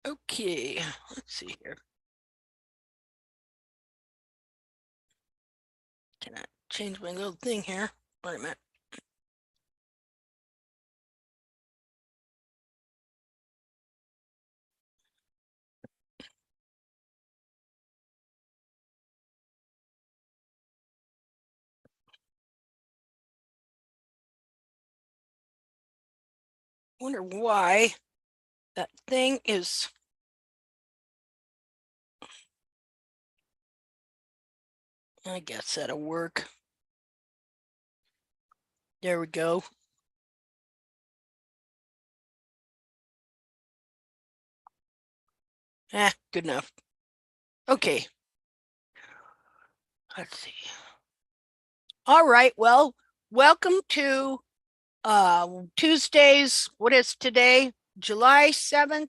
Okay, let's see here. Can I change my little thing here? Wait a minute. Wonder why that thing is. I guess that'll work. There we go. Good enough. Okay. Let's see. All right. Well, welcome to Tuesday's, what is today? July 7th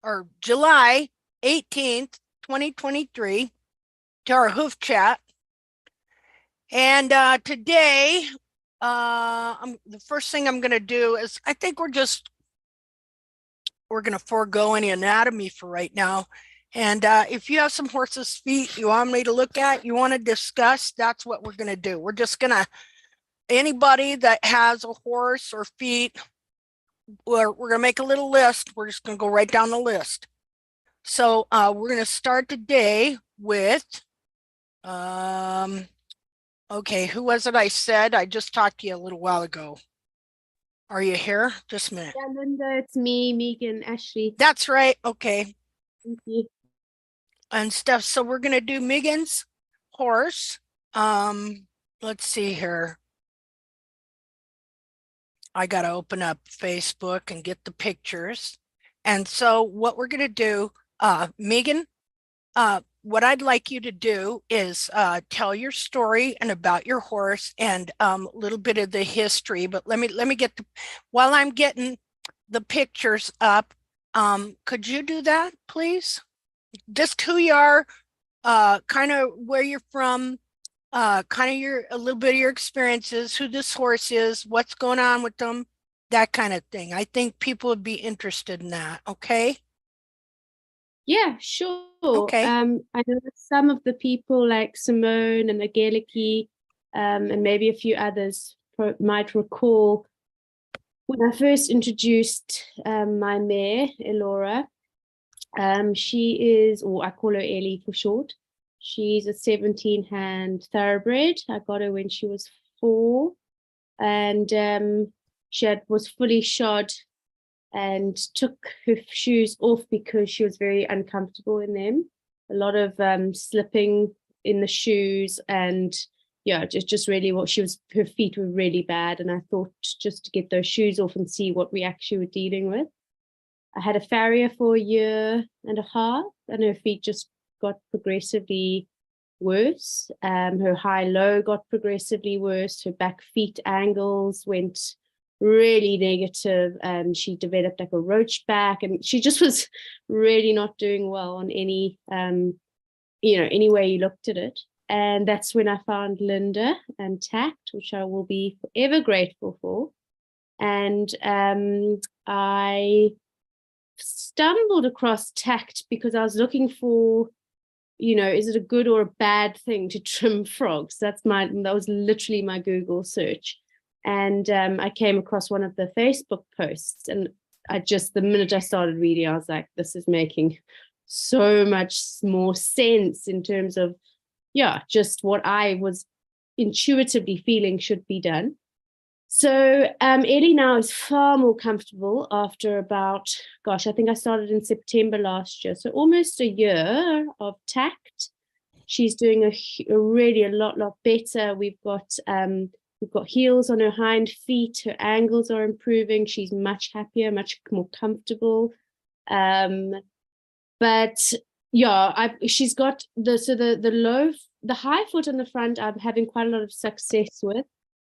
or July 18th, 2023 to our Hoof chat. And today, the first thing I'm going to do is I think we're going to forego any anatomy for right now. And if you have some horse's feet you want me to look at, you want to discuss, that's what we're going to do. We're just going to, anybody that has a horse or feet, we're going to make a little list. We're just going to go right down the list. So we're going to start today with, okay, who was it I said? I just talked to you a little while ago. Are you here? Just a minute. Yeah, Linda, it's me, Megan, Ashley. That's right. Okay. Thank you. And stuff. So we're going to do Megan's horse. Let's see here. I got to open up Facebook and get the pictures. And so what we're going to do, Megan, what I'd like you to do is tell your story and about your horse and a little bit of the history. But let me get while I'm getting the pictures up, could you do that, please? Just who you are, kind of where you're from, kind of a little bit of your experiences, who this horse is, what's going on with them, that kind of thing. I think people would be interested in that. Okay. Yeah, sure. Okay. I know that some of the people like Simone and Ageliki, and maybe a few others might recall when I first introduced my mare, Elora. She is, or I call her Ellie for short. She's a 17-hand thoroughbred. I got her when she was 4, and she was fully shod and took her shoes off because she was very uncomfortable in them. A lot of slipping in the shoes, and yeah, just really what she was, her feet were really bad. And I thought just to get those shoes off and see what we actually were dealing with. I had a farrier for a year and a half, and her feet just got progressively worse. Her high-low got progressively worse. Her back feet angles went really negative, and she developed like a roach back, and she just was really not doing well on any any way you looked at it. And that's when I found Linda and Tact, which I will be forever grateful for. And I stumbled across Tact because I was looking for, is it a good or a bad thing to trim frogs? That was literally my Google search. And I came across one of the Facebook posts, and the minute I started reading, I was like, this is making so much more sense in terms of, just what I was intuitively feeling should be done. So Ellie now is far more comfortable after about, I think I started in September last year. So almost a year of Tact. She's doing a lot better. We've got heels on her hind feet. Her angles are improving. She's much happier, much more comfortable. But yeah, she's got the high foot on the front. I'm having quite a lot of success with.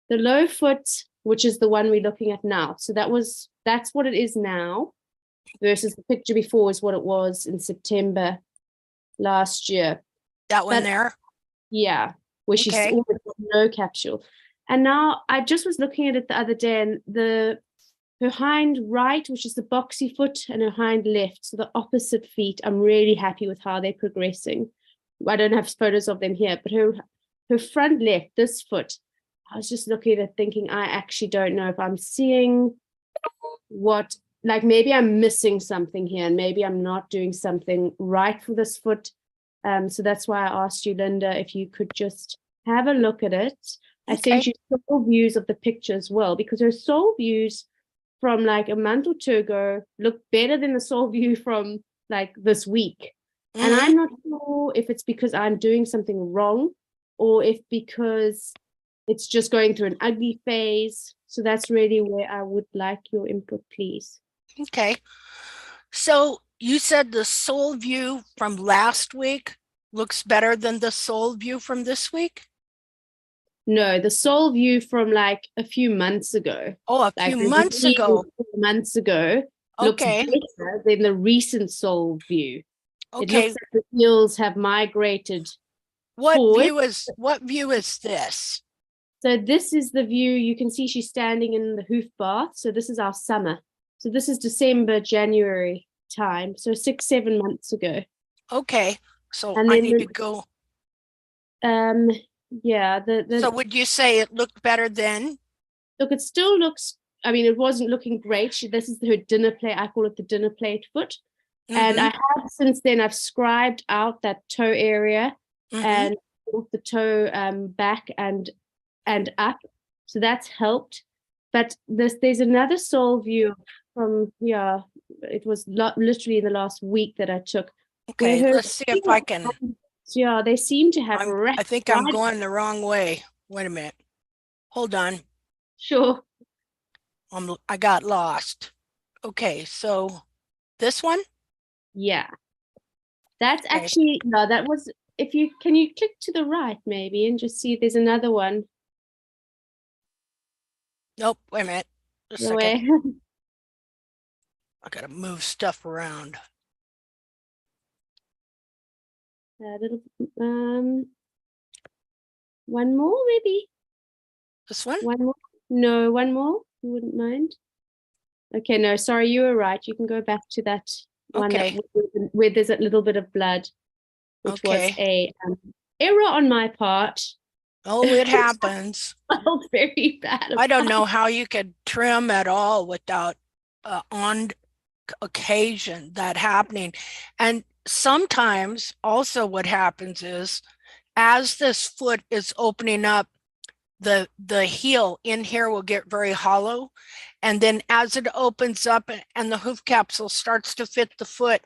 The low foot, which is the one we're looking at now. So that's what it is now, versus the picture before is what it was in September last year. That one there? Yeah, where she's almost got no capsule. And now I just was looking at it the other day, and her hind right, which is the boxy foot, and her hind left, so the opposite feet. I'm really happy with how they're progressing. I don't have photos of them here, but her front left, this foot, I was just looking at it thinking, I actually don't know if I'm seeing what, like maybe I'm missing something here, and maybe I'm not doing something right for this foot. So that's why I asked you, Linda, if you could just have a look at it. I sent you sole views of the picture as well, because her sole views from like a month or two ago look better than the sole view from like this week. And I'm not sure if it's because I'm doing something wrong or if because it's just going through an ugly phase. So that's really where I would like your input, please. Okay. So you said the sole view from last week looks better than the sole view from this week? No, the sole view from like a few months ago. Oh, a Like few months ago. months ago looks Okay. better than the recent sole view. It Okay. looks like the heels have migrated What forward. view is this? So this is the view. You can see she's standing in the hoof bath. So this is our summer. So this is December, January time. So 6-7 months ago. Okay. So And I then need to go. Yeah, So would you say it looked better then? look, it still looks, I mean, it wasn't looking great. This is her dinner plate. I call it the dinner plate foot. And I have since then, I've scribed out that toe area and brought the toe back and up. So that's helped. But there's another sole view from, yeah, it was literally in the last week that I took. Okay, let's see if I can. Yeah, they seem to have I think I'm going the wrong way. Wait a minute. Hold on. Sure. I got lost. Okay, so this one? Yeah. That's actually, no, that was, can you click to the right maybe and just see if there's another one? Nope, wait a minute. Just a second. Way. I gotta move stuff around. A little, one more maybe? This one? One more? No, one more? You wouldn't mind? Okay, no, sorry, you were right. You can go back to that one where there's a little bit of blood, which was a error on my part. Oh, it happens. I felt very bad. I don't know how you could trim at all without on occasion that happening. And sometimes also what happens is as this foot is opening up, the heel in here will get very hollow. And then as it opens up and the hoof capsule starts to fit the foot,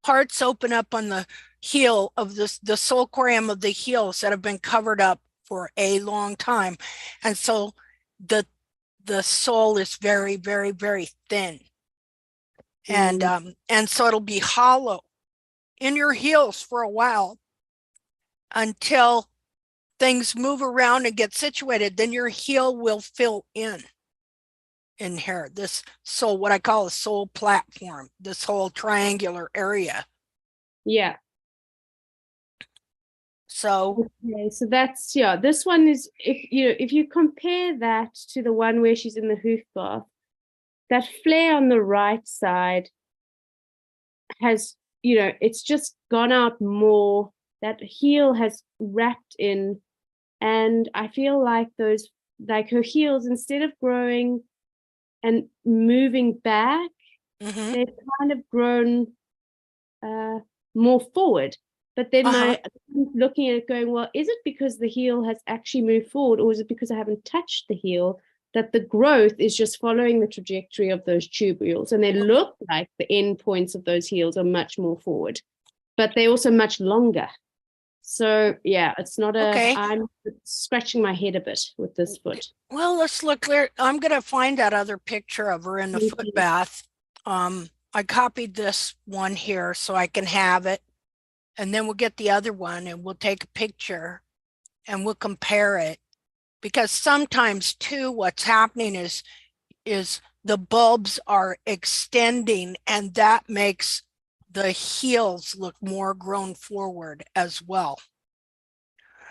parts open up on the heel of the sulcorium of the heels that have been covered up for a long time. And so the sole is very, very, very thin. And so it'll be hollow in your heels for a while until things move around and get situated. Then your heel will fill in here. This sole, what I call a sole platform, this whole triangular area. Yeah. So okay, so that's, yeah, this one is, if you compare that to the one where she's in the hoof bath, that flare on the right side has, it's just gone out more. That heel has wrapped in, and I feel like her heels, instead of growing and moving back, they've kind of grown more forward. But then looking at it going, well, is it because the heel has actually moved forward, or is it because I haven't touched the heel that the growth is just following the trajectory of those tubules? And they look like the end points of those heels are much more forward, but they're also much longer. So yeah, it's not I'm scratching my head a bit with this foot. Well, let's look there. I'm going to find that other picture of her in the foot bath. I copied this one here so I can have it. And then we'll get the other one and we'll take a picture and we'll compare it. Because sometimes too, what's happening is the bulbs are extending, and that makes the heels look more grown forward as well.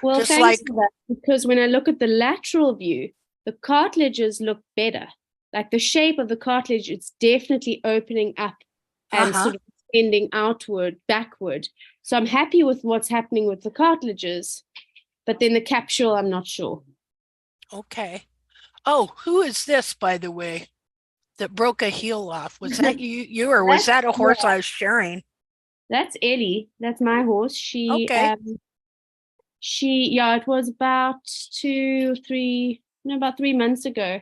Well, just thanks for that, because when I look at the lateral view, the cartilages look better. like the shape of the cartilage, it's definitely opening up and sort of extending outward, backward. So I'm happy with what's happening with the cartilages, but then the capsule, I'm not sure. Okay. Oh, who is this, by the way, that broke a heel off? Was that you or was that a horse I was sharing? That's Ellie. That's my horse. Okay. Yeah, it was about about 3 months ago.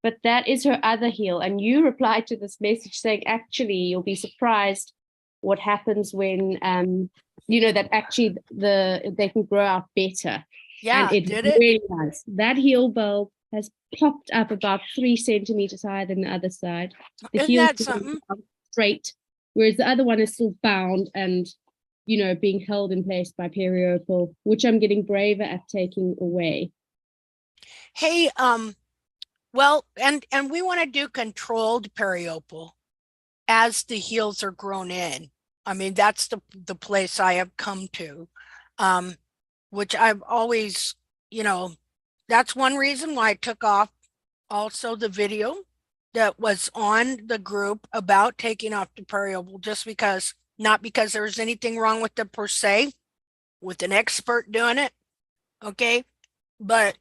But that is her other heel. And you replied to this message saying, actually, you'll be surprised what happens when that actually they can grow out better. Yeah, and it did it? really does. That heel bulb has popped up about 3 centimeters higher than the other side. The Isn't heel that something? straight, whereas the other one is still bound and being held in place by periopal, which I'm getting braver at taking away. Hey, well, and we want to do controlled periopal as the heels are grown in. I mean, that's the place I have come to, which I've always, that's one reason why I took off also the video that was on the group about taking off the periopal, just because, not because there was anything wrong with it per se, with an expert doing it, okay, but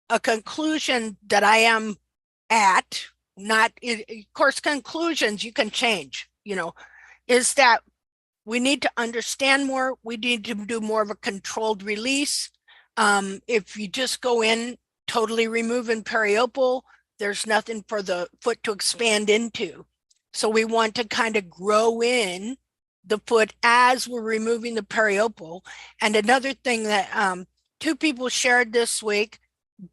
a conclusion that I am at, not, of course, conclusions you can change, is that we need to understand more. We need to do more of a controlled release. If you just go in totally removing periopal, there's nothing for the foot to expand into. So we want to kind of grow in the foot as we're removing the periopal. And another thing that 2 people shared this week,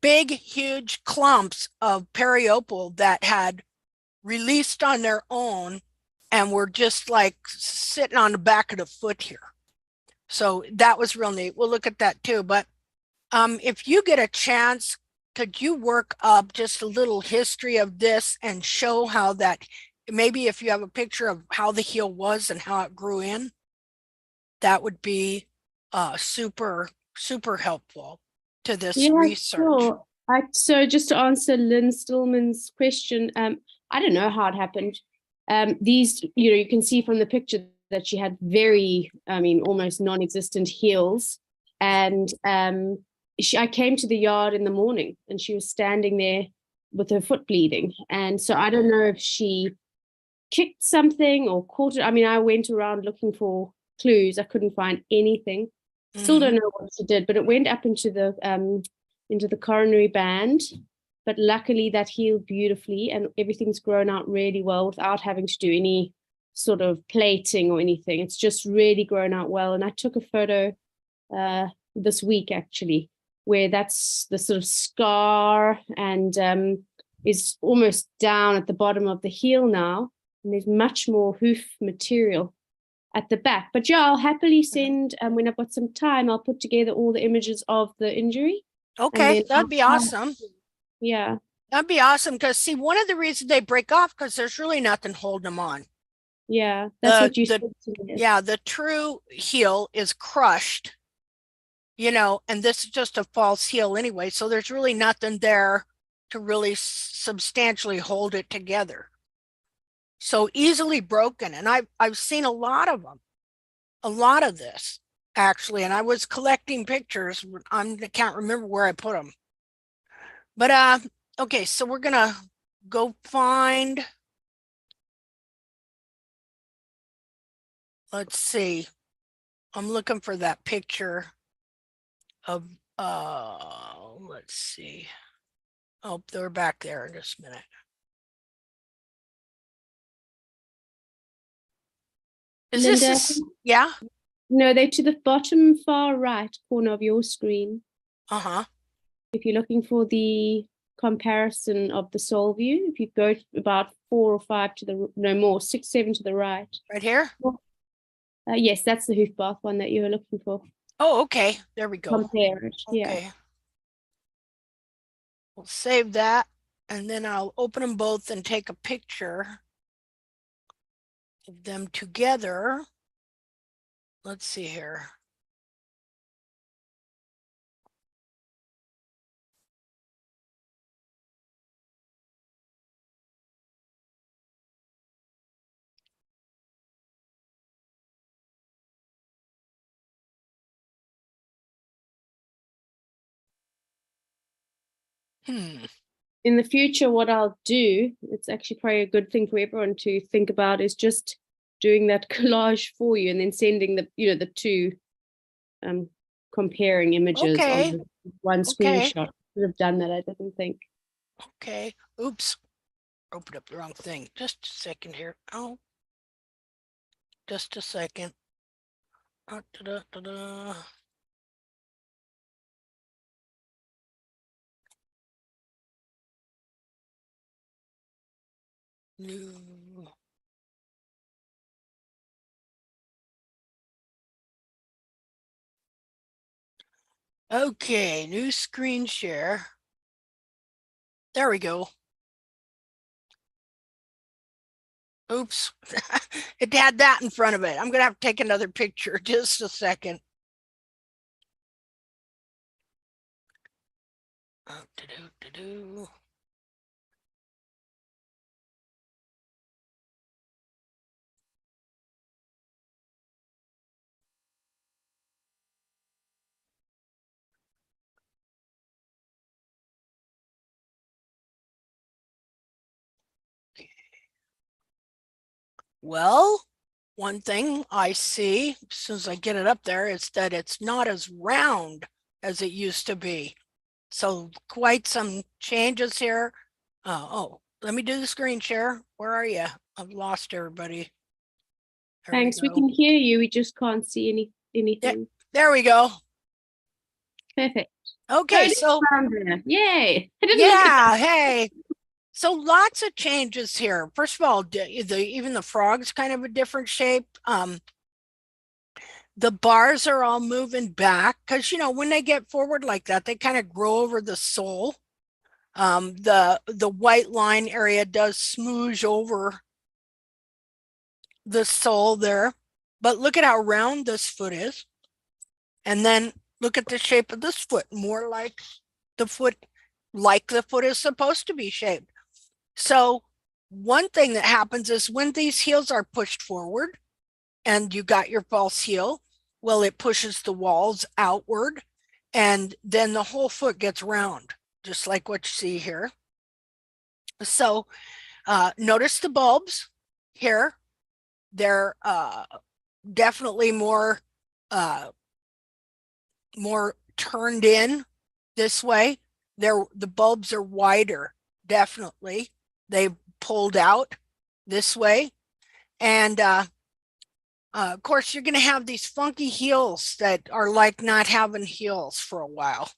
big, huge clumps of periopal that had released on their own and were just like sitting on the back of the foot here. So that was real neat. We'll look at that too. But if you get a chance, could you work up just a little history of this and show how that, maybe if you have a picture of how the heel was and how it grew in, that would be super, super helpful to this research. Sure. So just to answer Lynn Stillman's question, I don't know how it happened. These, you can see from the picture that she had very, almost non-existent heels. And I came to the yard in the morning and she was standing there with her foot bleeding. And so I don't know if she kicked something or caught it. I went around looking for clues. I couldn't find anything. Still don't know what she did, but it went up into the coronary band. But luckily that healed beautifully and everything's grown out really well without having to do any sort of plating or anything. It's just really grown out well. And I took a photo this week actually, where that's the sort of scar and is almost down at the bottom of the heel now. And there's much more hoof material at the back. But yeah, I'll happily send, when I've got some time, I'll put together all the images of the injury. Okay, that'd be awesome. Yeah. That'd be awesome, because see, one of the reasons they break off, because there's really nothing holding them on. Yeah, that's what you said to me. Yeah, the true heel is crushed, and this is just a false heel anyway. So there's really nothing there to really substantially hold it together. So easily broken. And I've seen a lot of them, a lot of this actually. And I was collecting pictures. I can't remember where I put them. But okay, so we're gonna go find, let's see. I'm looking for that picture of let's see. Oh, they're back there in just a minute. Is Linda, this yeah? No, they're to the bottom far right corner of your screen. If you're looking for the comparison of the sole view, if you go about 4 or 5 to the, no more, 6, 7 to the right. Right here? Yes, that's the hoof bath one that you were looking for. Oh, okay. There we go. Compare it. Okay. Yeah. We'll save that, and then I'll open them both and take a picture of them together. Let's see here. In the future, what I'll do, it's actually probably a good thing for everyone to think about, is just doing that collage for you and then sending the two comparing images Okay. on one Okay. screenshot. Could have done that, I didn't think. Okay. Oops. Opened up the wrong thing. Just a second here. Oh. Just a second. Da-da-da-da. New. Okay, new screen share. There we go. Oops. It had that in front of it. I'm going to have to take another picture. Just a second. Do-do-do-do. Well, one thing I see as soon as I get it up there is that it's not as round as it used to be. So quite some changes here. Oh, let me do the screen share. Where are you? I've lost everybody. There Thanks. We go. can hear you. We just can't see anything. There we go. Perfect. Okay, so yay! I didn't look at yeah, hey. So lots of changes here. First of all, even the frog's kind of a different shape. The bars are all moving back because when they get forward like that, they kind of grow over the sole. The white line area does smoosh over the sole there, but look at how round this foot is. And then look at the shape of this foot, more like the foot is supposed to be shaped. So one thing that happens is when these heels are pushed forward and you got your false heel, well, it pushes the walls outward and then the whole foot gets round, just like what you see here. So notice the bulbs here. They're definitely more turned in this way. The bulbs are wider, definitely. They pulled out this way. And of course, you're going to have these funky heels that are like not having heels for a while,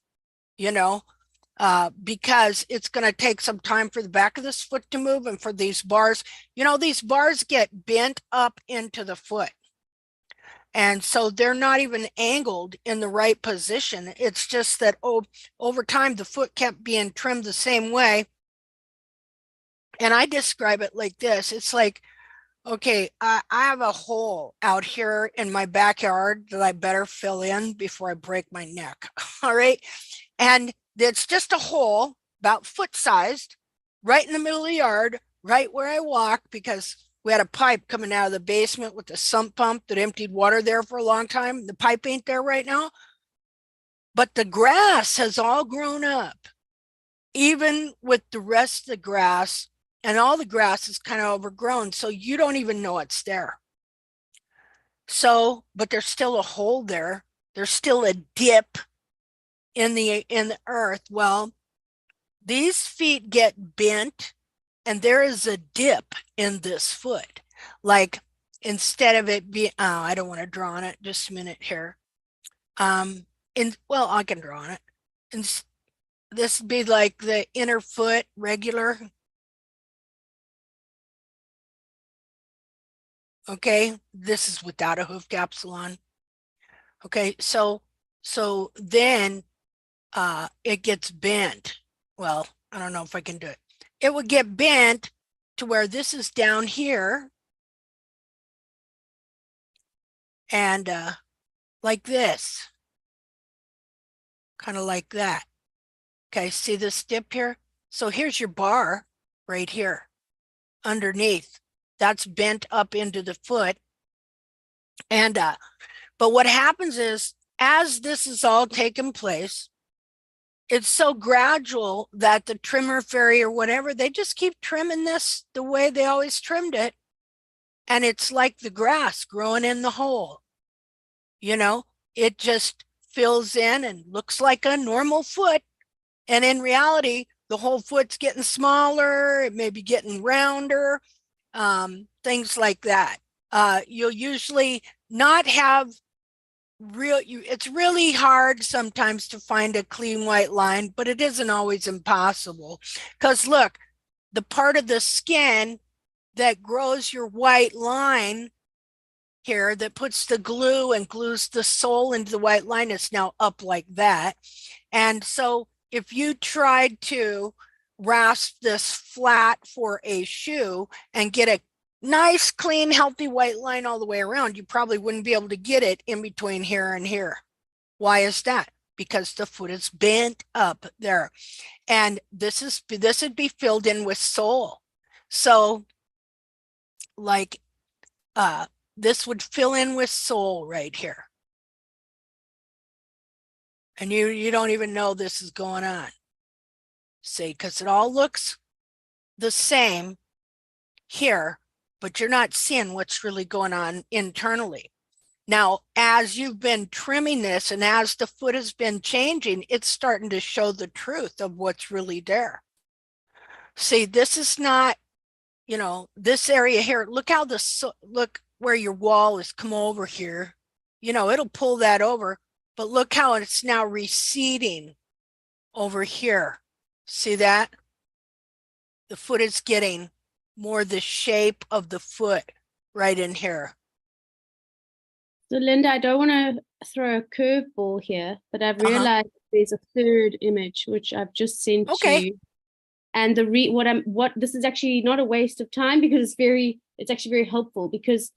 because it's going to take some time for the back of this foot to move and for these bars. These bars get bent up into the foot. And so they're not even angled in the right position. It's just that over time, the foot kept being trimmed the same way. And I describe it like this. It's like, okay, I have a hole out here in my backyard that I better fill in before I break my neck. All right. And it's just a hole about foot sized right in the middle of the yard, right where I walk, because we had a pipe coming out of the basement with a sump pump that emptied water there for a long time. The pipe ain't there right now, but the grass has all grown up, even with the rest of the grass, and all the grass is kind of overgrown. So you don't even know it's there. So, but there's still a hole there. There's still a dip in the earth. Well, these feet get bent and there is a dip in this foot. Like instead of it being, oh, I don't want to draw on it. Just a minute here. Well, I can draw on it. And this would be like the inner foot regular. Okay, this is without a hoof capsule on. Okay, so then it gets bent. Well, I don't know if I can do it. It would get bent to where this is down here and like this, kind of like that. Okay, see this dip here? So here's your bar right here underneath. That's bent up into the foot. And but what happens is as this is all taking place, it's so gradual that the trimmer fairy or whatever, they just keep trimming this the way they always trimmed it. And it's like the grass growing in the hole. You know, it just fills in and looks like a normal foot. And in reality, the whole foot's getting smaller, it may be getting rounder, things like that. You'll usually not have it's really hard sometimes to find a clean white line, but it isn't always impossible. Because look, the part of the skin that grows your white line here that puts the glue and glues the sole into the white line is now up like that. And so if you tried to rasp this flat for a shoe and get a nice, clean, healthy white line all the way around, you probably wouldn't be able to get it in between here and here. Why is that? Because the foot is bent up there. And this would be filled in with sole. So like this would fill in with sole right here. And you don't even know this is going on. See, because it all looks the same here, but you're not seeing what's really going on internally. Now, as you've been trimming this and as the foot has been changing, it's starting to show the truth of what's really there. See, this is not, you know, this area here. Look how look where your wall is come over here. You know, it'll pull that over, but look how it's now receding over here. See that? The foot is getting more the shape of the foot right in here. So Linda, I don't want to throw a curveball here, but I've realized there's a third image which I've just sent to you. And this is actually not a waste of time because it's actually very helpful because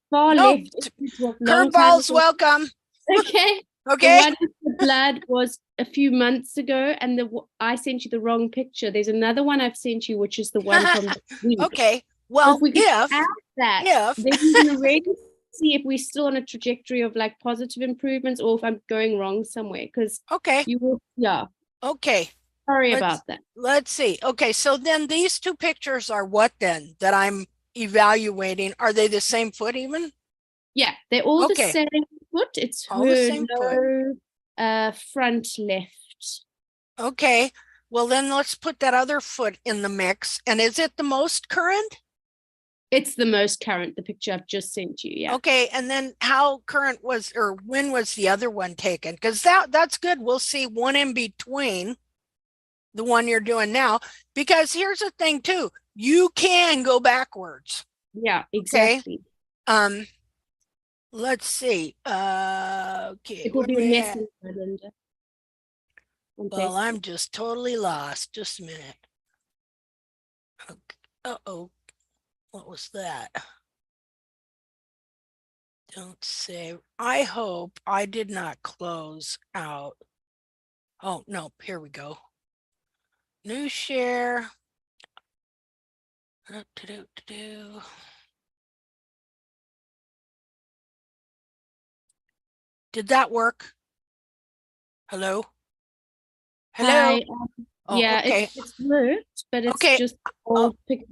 far left curveballs welcome. Okay. Okay. The one with the blood was a few months ago, and I sent you the wrong picture. There's another one I've sent you, which is the one from the week. Okay. Well, if we could add that, then we can really see if we're still on a trajectory of like positive improvements or if I'm going wrong somewhere. Because you will, Okay. Sorry about that. Let's see. Okay, so then these two pictures are what then that I'm evaluating? Are they the same foot even? Yeah, they're all the same foot. It's all the same low, front left. Okay, well then let's put that other foot in the mix. And is it the most current? It's the most current, the picture I've just sent you, yeah. Okay, and then how current was, or when was the other one taken? Because that's good. We'll see one in between the one you're doing now. Because here's the thing too, you can go backwards. Yeah, exactly. Okay? Let's see. Okay. It will be a messy, Linda. Well, I'm just totally lost. Just a minute. Okay. Uh-oh. What was that? Don't say. I hope I did not close out. Oh, no. Here we go. New share. Did that work? Hello? Hi. Oh, yeah, okay. it's worked, but it's just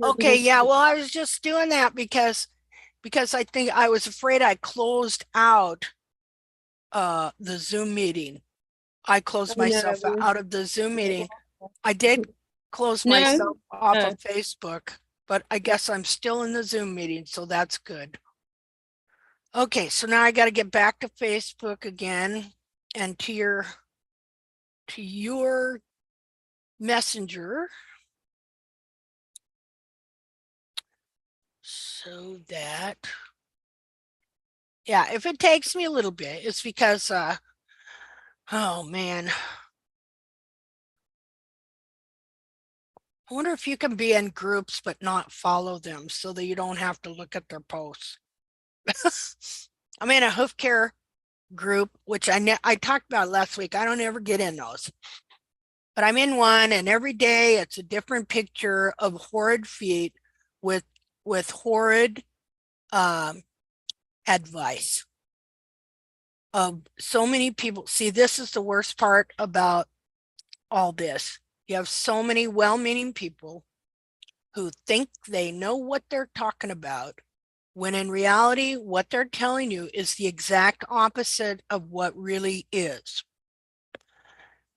okay. Yeah, well, I was just doing that because I was afraid I closed out the Zoom meeting. I closed myself out of the Zoom meeting. I did close myself off of Facebook, but I guess I'm still in the Zoom meeting, so that's good. Okay, so now I got to get back to Facebook again and to your messenger. So that, yeah, if it takes me a little bit, it's because, oh man. I wonder if you can be in groups but not follow them so that you don't have to look at their posts. I'm in a hoof care group, which I talked about last week. I don't ever get in those. But I'm in one, and every day it's a different picture of horrid feet with horrid advice of so many people. See, this is the worst part about all this. You have so many well-meaning people who think they know what they're talking about, when in reality, what they're telling you is the exact opposite of what really is.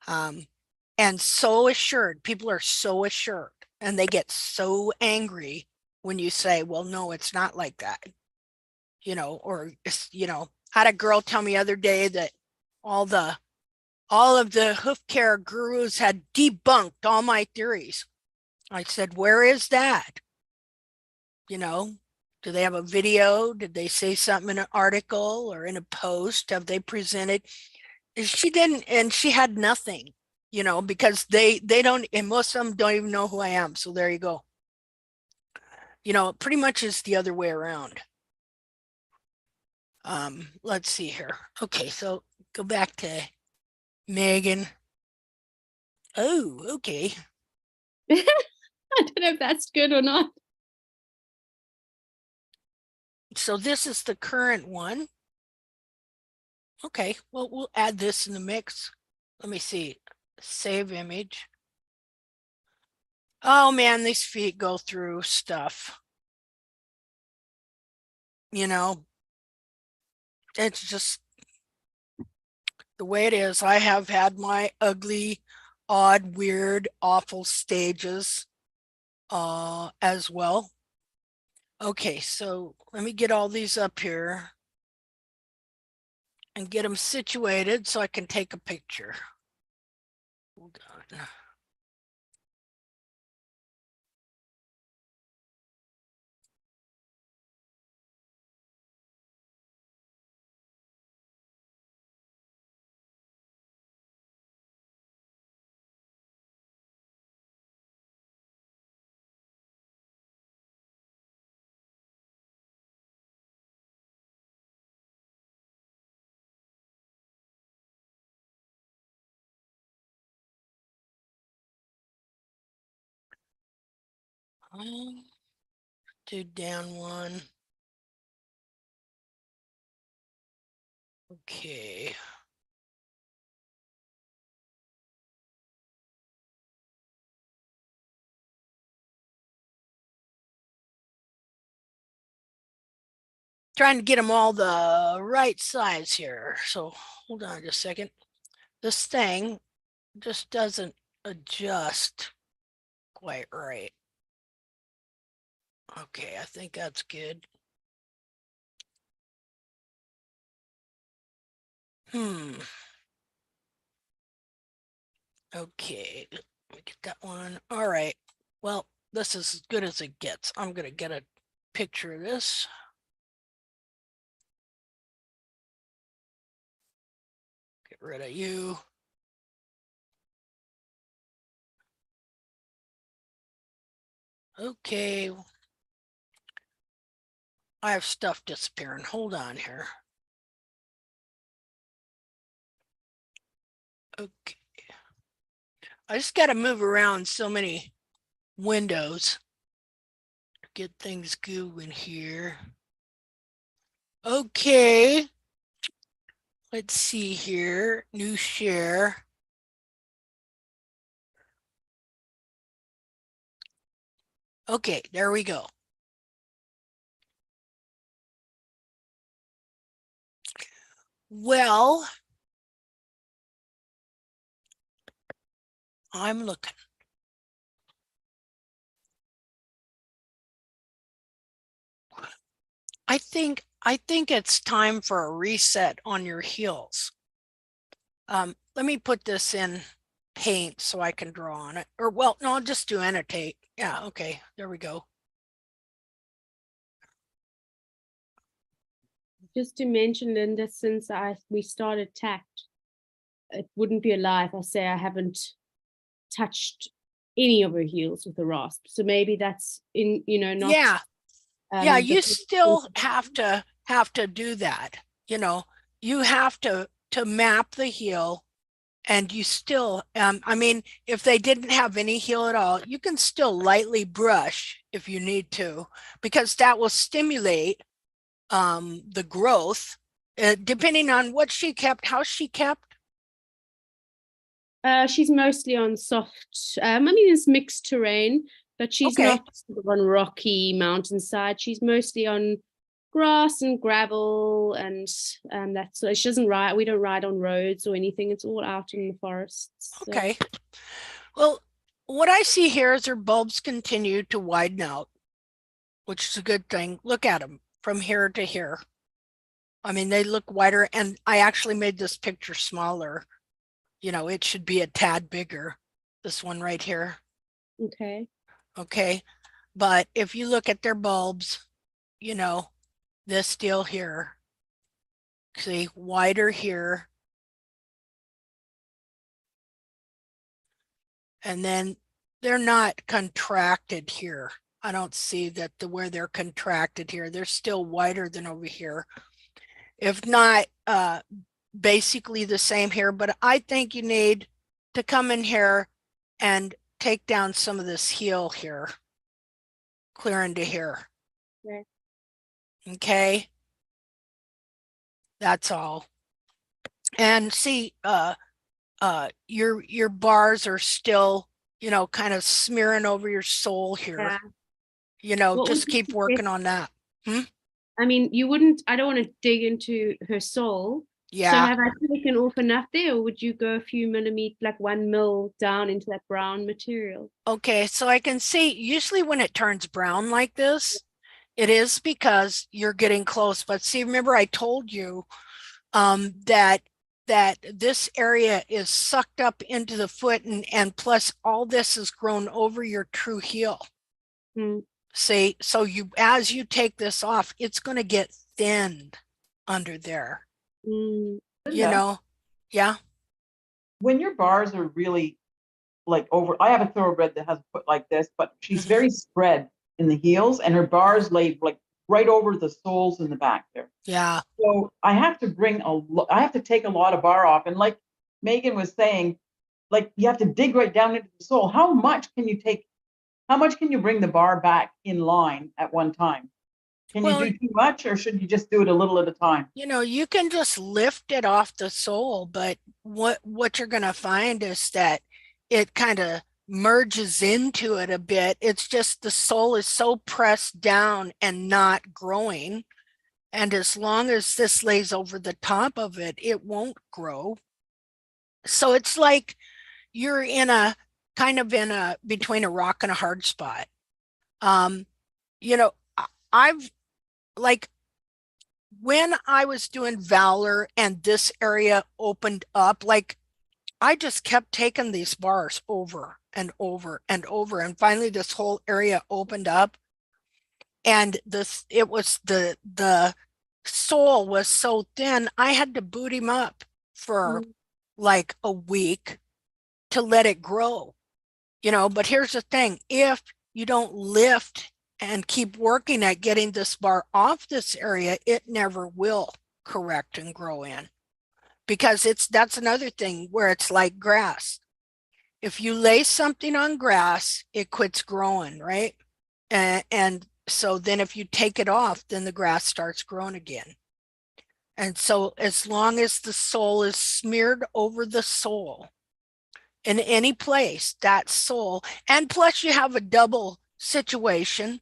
And so assured, people are so assured, and they get so angry when you say, well, no, it's not like that. Or, I had a girl tell me the other day that all of the hoof care gurus had debunked all my theories. I said, where is that? Do they have a video? Did they say something in an article or in a post? Have they presented? She didn't, and she had nothing, because they don't, and most of them don't even know who I am. So there you go. It pretty much is the other way around. Let's see here. Okay, so go back to Megan. Oh, okay. I don't know if that's good or not. So this is the current one. Okay, well, we'll add this in the mix. Let me see. Save image. Oh man, these feet go through stuff. It's just the way it is. I have had my ugly, odd, weird, awful stages as well. Okay, so let me get all these up here and get them situated so I can take a picture. Hold on. Do down one. Okay. Trying to get them all the right size here. So hold on just a second. This thing just doesn't adjust quite right. Okay, I think that's good. Okay, let me get that one. All right. Well, this is as good as it gets. I'm going to get a picture of this. Get rid of you. Okay. I have stuff disappearing. Hold on here. Okay. I just got to move around so many windows. Get things going here. Okay. Let's see here. New share. Okay, there we go. Well, I'm looking. I think it's time for a reset on your heels. Let me put this in paint so I can draw on it. Or well, no, I'll just do annotate. Yeah, okay, there we go. Just to mention, Linda, since we started tact, it wouldn't be a lie if I say I haven't touched any of her heels with a rasp. So maybe that's not. Yeah, you still have to do that. You have to map the heel, and you still I mean, if they didn't have any heel at all, you can still lightly brush if you need to, because that will stimulate the growth, depending on what she kept, how she kept. She's mostly on soft, I mean, it's mixed terrain, but she's Okay. not sort of on rocky mountainside. She's mostly on grass and gravel and that's so she doesn't ride. We don't ride on roads or anything. It's all out in the forests. So. Okay. Well, what I see here is her bulbs continue to widen out, which is a good thing. Look at them from here to here. I mean, they look wider, and I actually made this picture smaller. You know, it should be a tad bigger, this one right here. Okay. Okay. But if you look at their bulbs, you know, this deal here, see, wider here. And then they're not contracted here. I don't see that where they're contracted here. They're still wider than over here. If not, basically the same here, but I think you need to come in here and take down some of this heel here, clear into here. Okay. Okay. That's all. And see, your bars are still, you know, kind of smearing over your sole here. Yeah. You know, What just would keep you working suggest? on that. I mean, you wouldn't, I don't want to dig into her sole. So Yeah. have I taken off enough there, or would you go a few millimeters, like 1 mil down into that brown material? Okay, so I can see usually when it turns brown like this, it is because you're getting close. But see, remember I told you that this area is sucked up into the foot, and plus all this is grown over your true heel. Hmm. See, so as you take this off, it's going to get thinned under there. Mm. You know, yeah. When your bars are really like over, I have a thoroughbred that has a foot like this, but she's Mhm. very spread in the heels and her bars lay like right over the soles in the back there. Yeah. So I have to I have to take a lot of bar off. And like Megan was saying, like you have to dig right down into the sole. How much can you bring the bar back in line at one time? Can you Well, do too much or should you just do it a little at a time? you know, you can just lift it off the sole, but what you're going to find is that it kind of merges into it a bit. It's just the sole is so pressed down and not growing. And as long as this lays over the top of it, it won't grow. So it's like you're in a kind of in a between a rock and a hard spot. Um, you know, I've like when I was doing Valor and this area opened up, like I just kept taking these bars over and over and over. And finally this whole area opened up, and it was the sole was so thin, I had to boot him up for Mm. like a week to let it grow. You know, but here's the thing, if you don't lift and keep working at getting this bar off this area, it never will correct and grow in, because that's another thing where it's like grass. If you lay something on grass, it quits growing, right? And so then if you take it off, then the grass starts growing again. And so as long as the sole is smeared over the sole in any place, that sole, and plus you have a double situation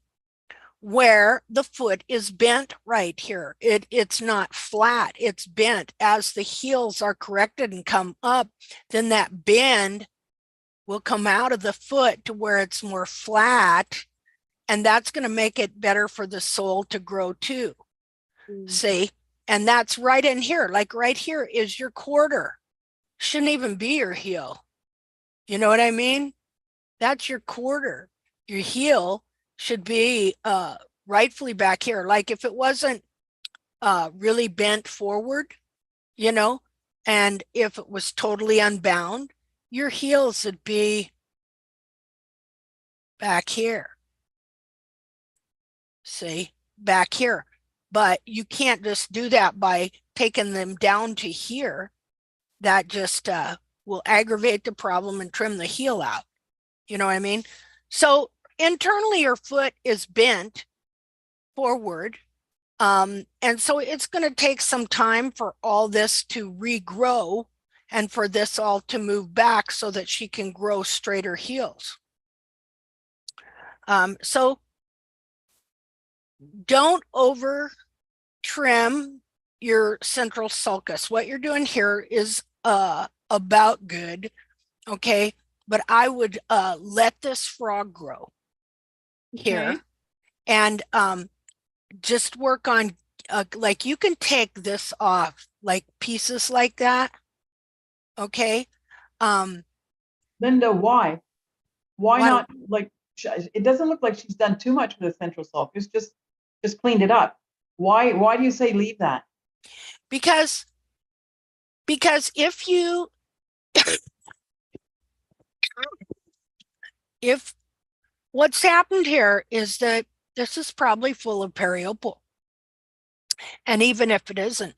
where the foot is bent right here. It's not flat, it's bent. As the heels are corrected and come up, then that bend will come out of the foot to where it's more flat, and that's going to make it better for the sole to grow too. Mm. See, and that's right in here, like right here is your quarter, shouldn't even be your heel. You know what I mean? That's your quarter. Your heel should be rightfully back here. Like if it wasn't really bent forward, you know, and if it was totally unbound, your heels would be back here. See, back here. But you can't just do that by taking them down to here. That just will aggravate the problem and trim the heel out. You know what I mean? So internally, your foot is bent forward. And so it's going to take some time for all this to regrow and for this all to move back so that she can grow straighter heels. So don't over trim your central sulcus. What you're doing here is about good, okay? But I would let this frog grow here. Okay. And just work on, like you can take this off, like pieces like that, okay? Linda, why? Why Why- not, like, it doesn't look like she's done too much with the central sulcus, just cleaned it up. Why do you say leave that? because if you if what's happened here is that this is probably full of periopal, and even if it isn't,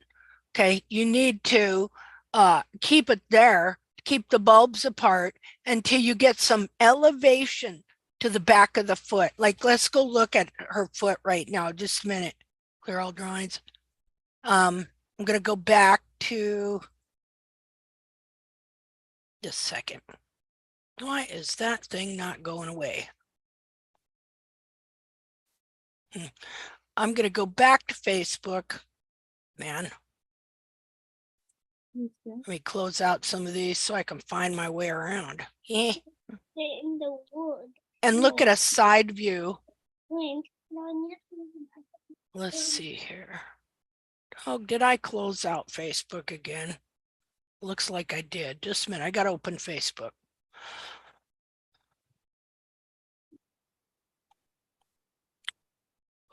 okay, you need to keep it there, keep the bulbs apart until you get some elevation to the back of the foot. Like, let's go look at her foot right now. Just a minute. Clear all drawings. I'm going to go back to just a second. Why is that thing not going away? I'm going to go back to Facebook. Man, Okay. let me close out some of these so I can find my way around. Eh. In the wood. And look at a side view. Wait, no, Let's see here. Oh, did I close out Facebook again? Looks like I did. Just a minute. I got to open Facebook.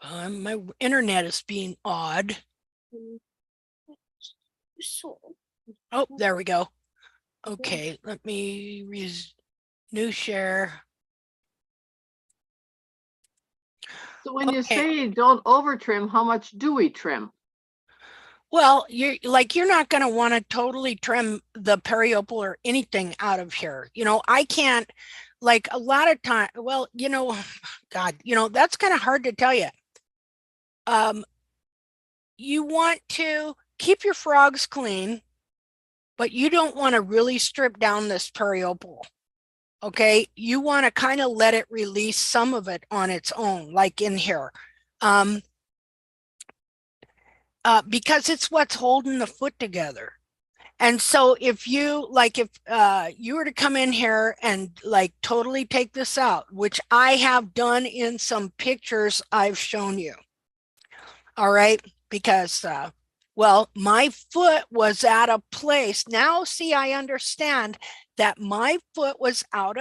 My internet is being odd. so Oh, there we go. Okay, let me new share. So when you Okay. say don't over trim, how much do we trim? Well, you're not going to want to totally trim the periopal or anything out of here. You know, I can't, like, a lot of time. Well, you know, God, you know, that's kind of hard to tell you. You want to keep your frogs clean, but you don't want to really strip down this periopal. Okay, you want to kind of let it release some of it on its own, like in here. Because it's what's holding the foot together. And so if you you were to come in here and like totally take this out, which I have done in some pictures I've shown you. All right, because well, my foot was at a place. Now, see, I understand that my foot was at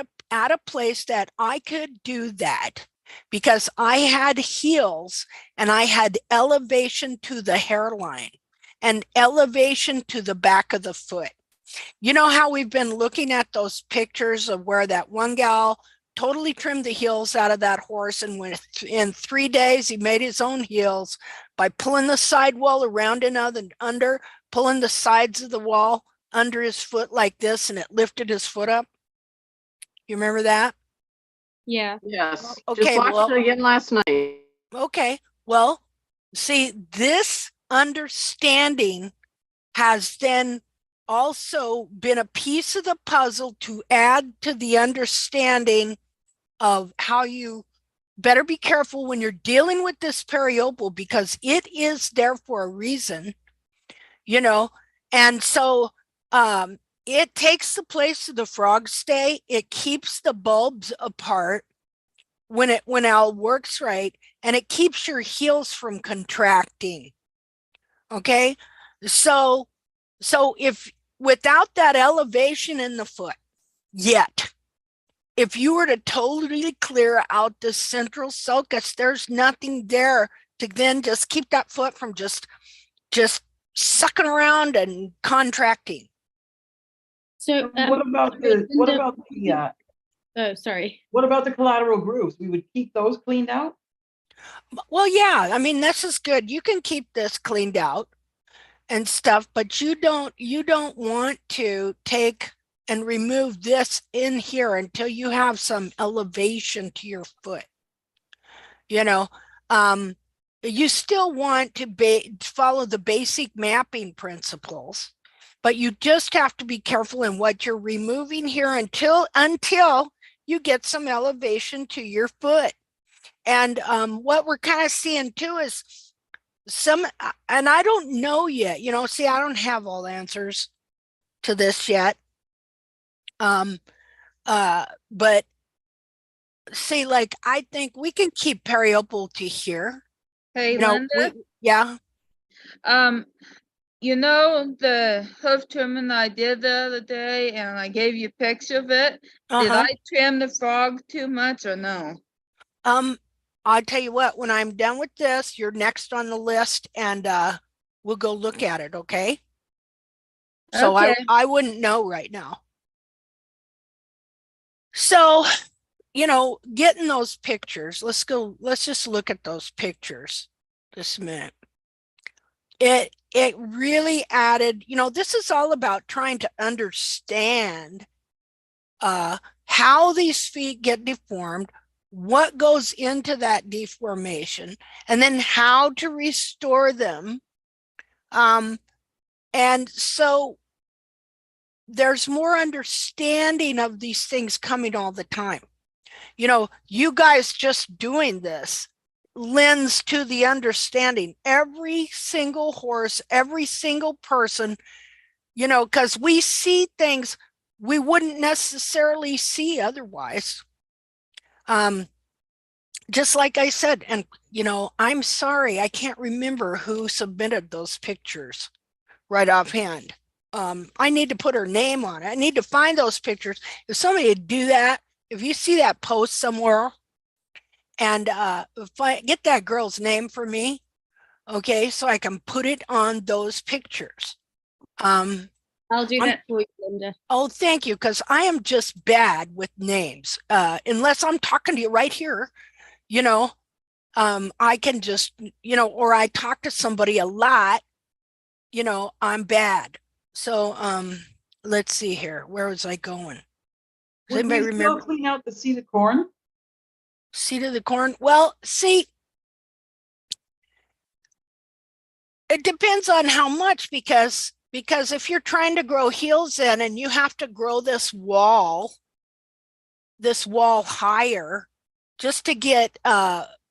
a place that I could do that because I had heels and I had elevation to the hairline and elevation to the back of the foot. You know how we've been looking at those pictures of where that one gal totally trimmed the heels out of that horse, and in 3 days he made his own heels by pulling the sidewall around and under, pulling the sides of the wall under his foot like this, and it lifted his foot up. You remember that? Yeah. Yes. Okay, Just watched well- it again last night. Okay, well, see, this understanding has then also been a piece of the puzzle to add to the understanding of how you better be careful when you're dealing with this periopal, because it is there for a reason, you know. And so it takes the place of the frog stay. It keeps the bulbs apart when it all works right, and it keeps your heels from contracting. Okay, so if without that elevation in the foot yet, if you were to totally clear out the central sulcus, there's nothing there to then just keep that foot from just sucking around and contracting. So What about the oh, sorry. what about the collateral grooves? We would keep those cleaned out? Well, yeah, I mean, this is good. You can keep this cleaned out and stuff, but you don't want to take and remove this in here until you have some elevation to your foot. You know, you still want to follow the basic mapping principles, but you just have to be careful in what you're removing here until you get some elevation to your foot. And what we're kind of seeing too is and I don't know yet, see, I don't have all the answers to this yet. But see, like, I think we can keep periopal to here. Hey, Linda? Yeah. The hoof trimming I did the other day, and I gave you a picture of it. Did Uh-huh. I trim the frog too much or no? I'll tell you what, when I'm done with this, you're next on the list, and we'll go look at it, okay? So Okay. I wouldn't know right now. So, getting those pictures, let's just look at those pictures this minute. It really added, this is all about trying to understand how these feet get deformed, what goes into that deformation, and then how to restore them. And so there's more understanding of these things coming all the time. You guys just doing this lends to the understanding. Every single horse, every single person, because we see things we wouldn't necessarily see otherwise. Just like I said, and I'm sorry, I can't remember who submitted those pictures right offhand. I need to put her name on it. I need to find those pictures. If somebody would do that, if you see that post somewhere, and get that girl's name for me, okay, so I can put it on those pictures. I'll do that for you, Linda. Oh, thank you, because I am just bad with names. Unless I'm talking to you right here, I can just, or I talk to somebody a lot, I'm bad. So let's see here. Where was I going? Does Would anybody we still remember? clean out the seed of corn? Seed of the corn? Well, see, it depends on how much, because if you're trying to grow heels in and you have to grow this wall higher just to get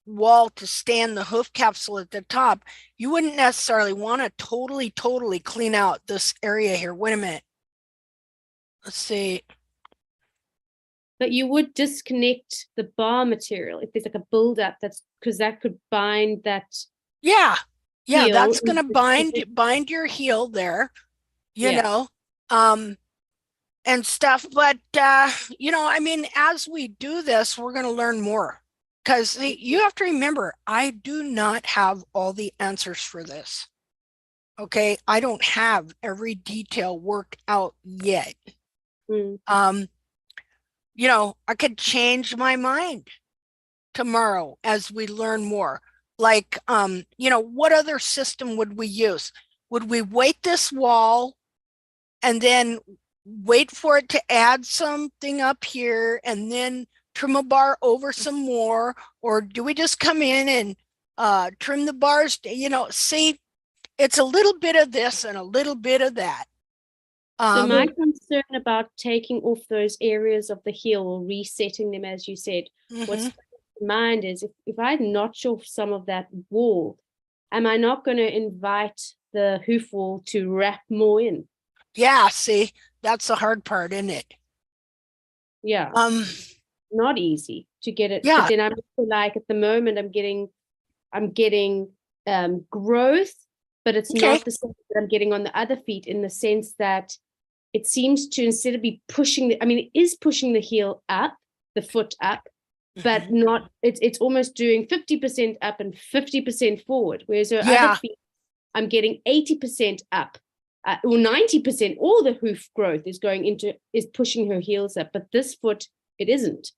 wall to stand the hoof capsule at the top, you wouldn't necessarily want to totally clean out this area here. Wait a minute. Let's see. But you would disconnect the bar material if there's like a buildup, that's because that could bind that. Yeah, heel that's going to into bind your heel there, Yeah. and stuff. But I mean, as we do this, we're going to learn more, because you have to remember, I do not have all the answers for this. Okay, I don't have every detail worked out yet. I could change my mind tomorrow as we learn more. Like, what other system would we use? Would we weight this wall and then wait for it to add something up here and then trim a bar over some more? Or do we just come in and trim the bars? See, it's a little bit of this and a little bit of that. So my concern about taking off those areas of the heel or resetting them, as you said, what's in mind is if I notch off some of that wall, am I not going to invite the hoof wall to wrap more in? Yeah, see, that's the hard part, isn't it? Yeah. Not easy to get it. Yeah. But then I'm like, at the moment I'm getting growth, but it's not the same that I'm getting on the other feet, in the sense that it seems to, instead of be pushing it is pushing the heel up, the foot up, but not, it's almost doing 50% up and 50% forward. Whereas her other feet, I'm getting 80% up, or 90%, all the hoof growth is pushing her heels up, but this foot, it isn't.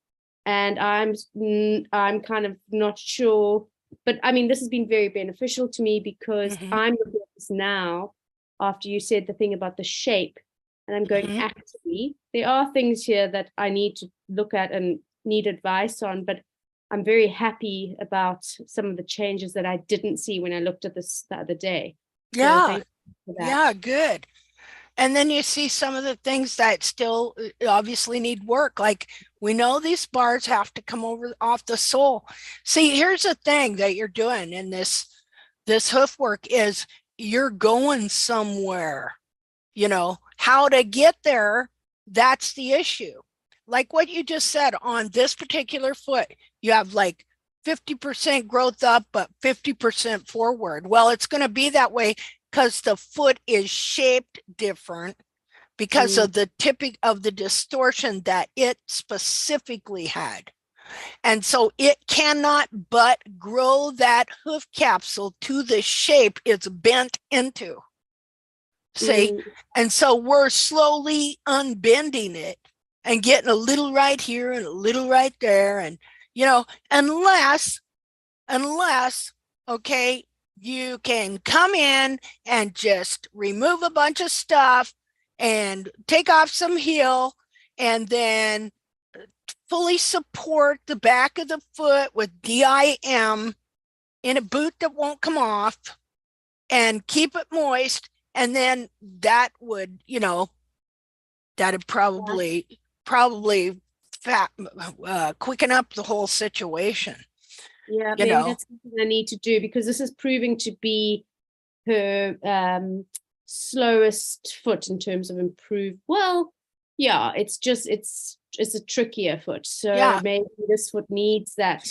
And I'm kind of not sure, but I mean, this has been very beneficial to me, because I'm looking at this now after you said the thing about the shape, and I'm going, actually, there are things here that I need to look at and need advice on, but I'm very happy about some of the changes that I didn't see when I looked at this the other day. Yeah. So thank you for that. Yeah, good. And then you see some of the things that still obviously need work. Like we know these bars have to come over off the sole. See, here's the thing that you're doing in this hoof work is you're going somewhere. You know, how to get there, that's the issue. Like what you just said on this particular foot, you have like 50% growth up, but 50% forward. Well, it's going to be that way because the foot is shaped different because of the tipping of the distortion that it specifically had. And so it cannot but grow that hoof capsule to the shape it's bent into. See? And so we're slowly unbending it and getting a little right here and a little right there. And, you know, unless, okay, you can come in and just remove a bunch of stuff and take off some heel and then fully support the back of the foot with DIM in a boot that won't come off and keep it moist. And then that would, you know, that'd probably quicken up the whole situation. Yeah, You maybe know. that's something I need to do because this is proving to be her slowest foot in terms of improved. Well, yeah, it's just it's a trickier foot. So Yeah. maybe this foot needs that.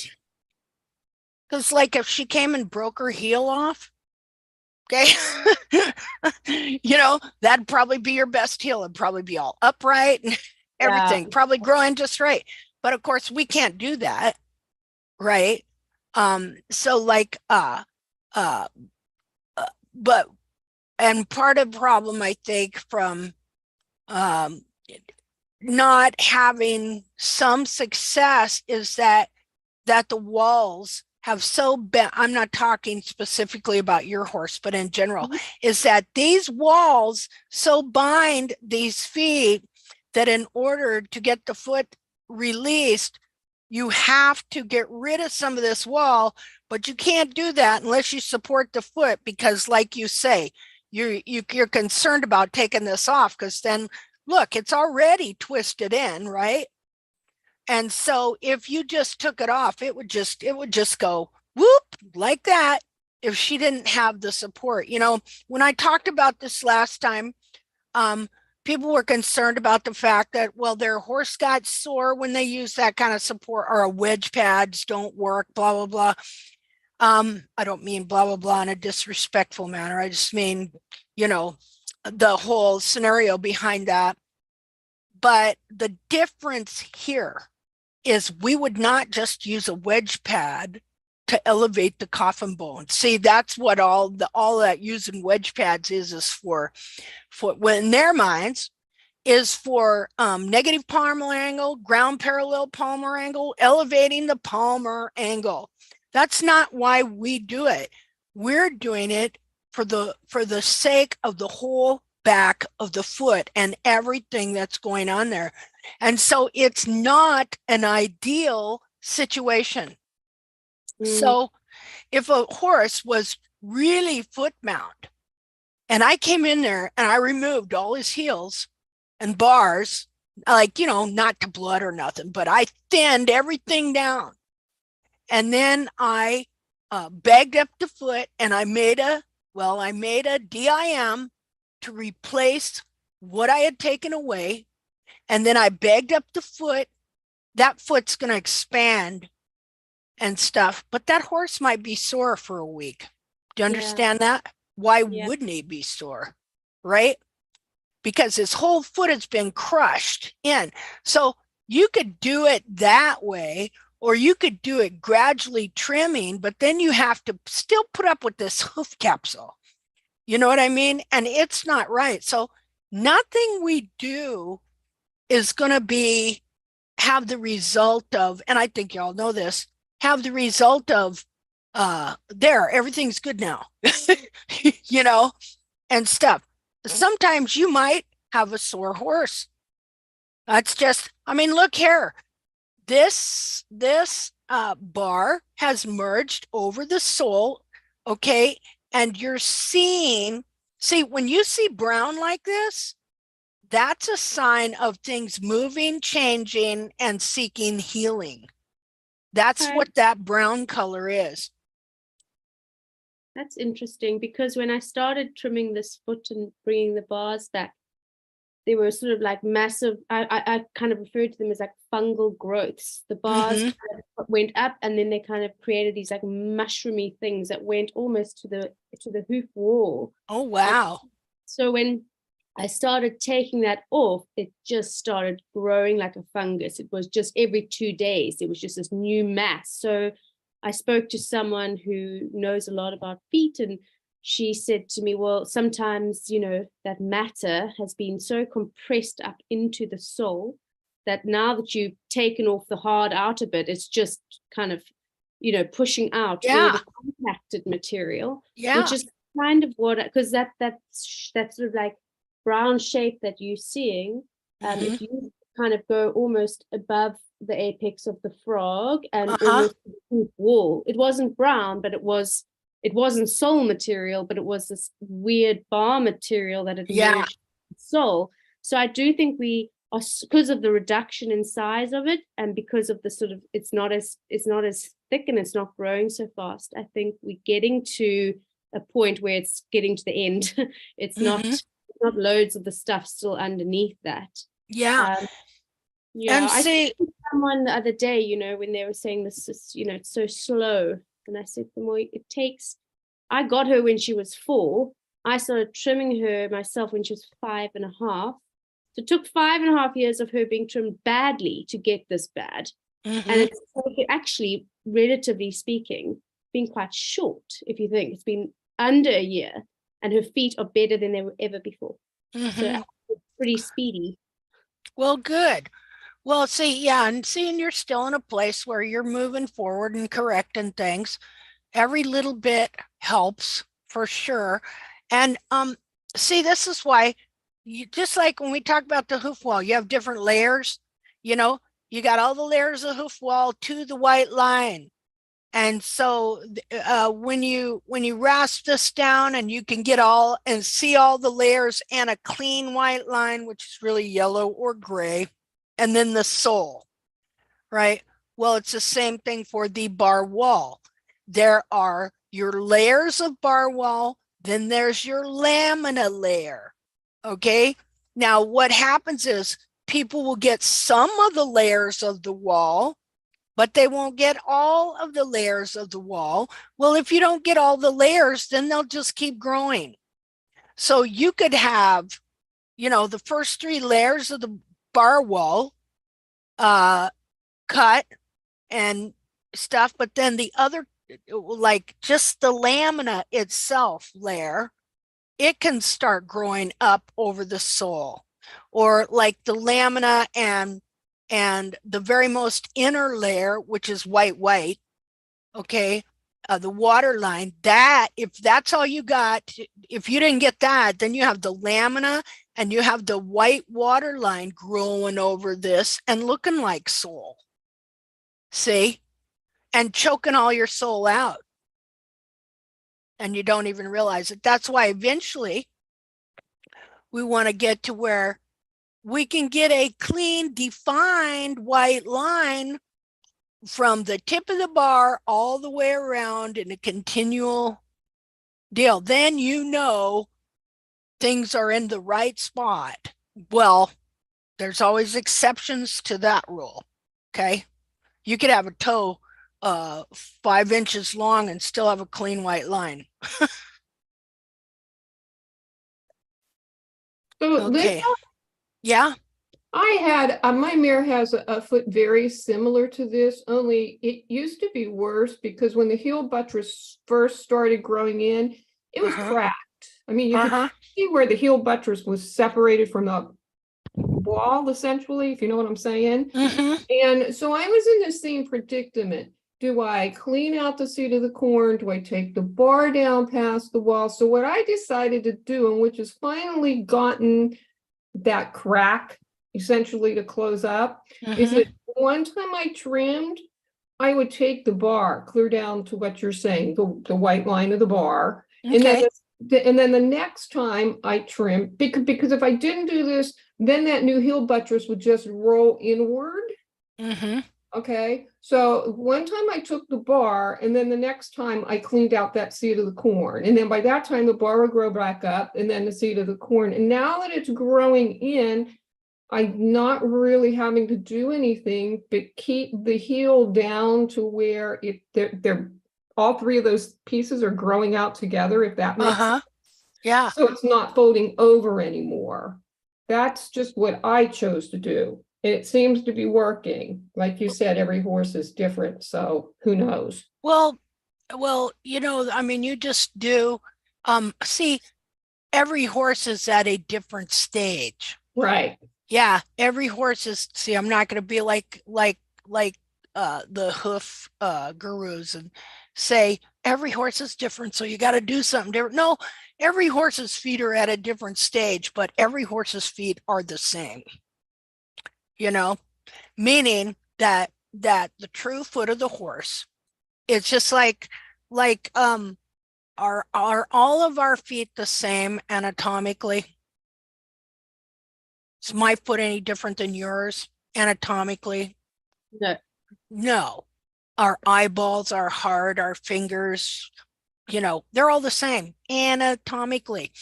Because like if she came and broke her heel off, okay, you know, that'd probably be your best heel. It'd probably be all upright and everything, probably growing just right. But of course we can't do that, right? So like but and part of the problem I think from not having some success is that the walls have so bent. I'm not talking specifically about your horse, but in general, is that these walls so bind these feet that in order to get the foot released, you have to get rid of some of this wall, but you can't do that unless you support the foot because like you say, you're concerned about taking this off because then look, it's already twisted in, right? And so if you just took it off, it would just go whoop like that if she didn't have the support. You know, when I talked about this last time, people were concerned about the fact that, well, their horse got sore when they use that kind of support or wedge pads don't work, blah, blah, blah. I don't mean blah, blah, blah in a disrespectful manner. I just mean, you know, the whole scenario behind that. But the difference here is we would not just use a wedge pad to elevate the coffin bone. See, that's what all that using wedge pads is for in their minds is for negative palmar angle, ground parallel palmar angle, elevating the palmar angle. That's not why we do it. We're doing it for the sake of the whole back of the foot and everything that's going on there. And so it's not an ideal situation. So if a horse was really foot mount and I came in there and I removed all his heels and bars, like, you know, not to blood or nothing, but I thinned everything down. And then I bagged up the foot and I made a DIM to replace what I had taken away. And then I bagged up the foot. That foot's going to expand and stuff, but that horse might be sore for a week. Do you understand that? Why wouldn't he be sore? Right? Because his whole foot has been crushed in. So you could do it that way, or you could do it gradually trimming, but then you have to still put up with this hoof capsule. You know what I mean? And it's not right. So nothing we do is going to have the result of, and I think y'all know this, have the result of everything's good now, you know, and stuff. Sometimes you might have a sore horse. That's just, I mean, look here. This bar has merged over the sole, okay? And you're seeing See, when you see brown like this, that's a sign of things moving, changing, and seeking healing. That's Okay. what that brown color is. That's interesting because when I started trimming this foot and bringing the bars back, they were sort of like massive. I kind of referred to them as like fungal growths. The bars Mhm. kind of went up, and then they kind of created these like mushroomy things that went almost to the hoof wall. Oh, wow. So when I started taking that off, it just started growing like a fungus. It was just every 2 days, it was just this new mass. So I spoke to someone who knows a lot about feet, and she said to me, well, sometimes, that matter has been so compressed up into the sole that now that you've taken off the hard outer bit, it's just kind of, pushing out all Yeah. the compacted material, Yeah. which is kind of what, because that sort of like brown shape that you're seeing, Mhm. if you kind of go almost above the apex of the frog and Uh-huh. almost to the hoof wall, it wasn't brown, but it wasn't sole material, but it was this weird bar material that had Yeah. merged with sole. So I do think we are, because of the reduction in size of it, and because of the sort of it's not as thick and it's not growing so fast, I think we're getting to a point where it's getting to the end. It's Mhm. not loads of the stuff still underneath that. Yeah. Yeah, And I see, spoke to someone the other day, when they were saying this is, it's so slow. And I said, the more it takes, I got her when she was 4. I started trimming her myself when she was 5.5. So it took 5.5 years of her being trimmed badly to get this bad. And mhm. it's actually, relatively speaking, been quite short, if you think. It's been under a year, and her feet are better than they were ever before. So Mhm. it's pretty speedy. Well, good. Well, see, yeah, and seeing you're still in a place where you're moving forward and correcting things. Every little bit helps for sure. And see, this is why you just like when we talk about the hoof wall, you have different layers, you know, you got all the layers of hoof wall to the white line. And so when you rasp this down and you can get all and see all the layers and a clean white line, which is really yellow or gray, and then the sole, right? Well, it's the same thing for the bar wall. There are your layers of bar wall, then there's your lamina layer. Okay. Now, what happens is people will get some of the layers of the wall, but they won't get all of the layers of the wall. Well, if you don't get all the layers, then they'll just keep growing. So you could have, the first 3 layers of the bar wall cut and stuff, but then the other, like just the lamina itself layer, it can start growing up over the sole, or like the lamina and the very most inner layer, which is white, okay, the water line, that if that's all you got, if you didn't get that, then you have the lamina and you have the white water line growing over this and looking like sole. See? And choking all your soul out. And you don't even realize it. That's why eventually we want to get to where we can get a clean, defined white line from the tip of the bar all the way around in a continual deal. Then things are in the right spot. Well, there's always exceptions to that rule. Okay. You could have a toe 5 inches long and still have a clean white line. So Linda, Okay. Yeah. I had my mare has a foot very similar to this, only it used to be worse because when the heel buttress first started growing in, it was cracked. I mean, you could see where the heel buttress was separated from the wall, essentially, if you know what I'm saying. And so I was in the same predicament. Do I clean out the seat of the corn? Do I take the bar down past the wall? So what I decided to do, and which has finally gotten that crack essentially to close up, is that one time I trimmed, I would take the bar clear down to what you're saying, the white line of the bar. And then Okay. the And then the next time I trim, because if I didn't do this, then that new heel buttress would just roll inward. Mm-hmm. Okay, so one time I took the bar, and then the next time I cleaned out that seed of the corn. And then by that time, the bar would grow back up, and then the seed of the corn. And now that it's growing in, I'm not really having to do anything but keep the heel down to where they're all three of those pieces are growing out together, if that makes Uh-huh. sense. Yeah. So it's not folding over anymore. That's just what I chose to do. And it seems to be working. Like you said, every horse is different, so who knows? Well, I mean, you just do, see, every horse is at a different stage. Right. Yeah, every horse is, see, I'm not going to be like the hoof gurus and say every horse is different, so you got to do something different. No, every horse's feet are at a different stage, but every horse's feet are the same. Meaning that the true foot of the horse, it's just like are all of our feet the same anatomically? Is my foot any different than yours anatomically? No. No. Our eyeballs, our heart, our fingers, they're all the same anatomically.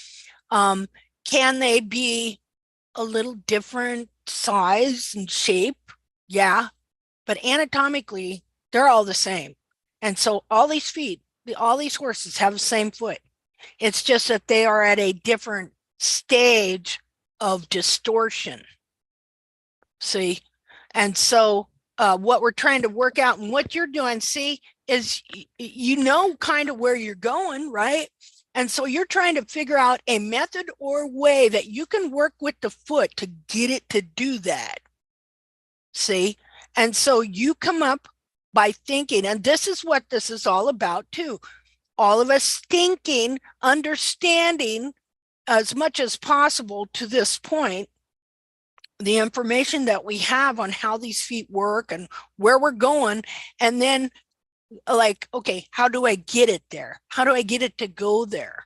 Can they be a little different size and shape? Yeah, but anatomically, they're all the same. And so all these feet, all these horses have the same foot. It's just that they are at a different stage of distortion. See? And so what we're trying to work out and what you're doing, see, is kind of where you're going, right? And so you're trying to figure out a method or way that you can work with the foot to get it to do that. See? And so you come up by thinking, and this is what this is all about too. All of us thinking, understanding as much as possible to this point, the information that we have on how these feet work and where we're going. And then like, okay, how do I get it there? How do I get it to go there?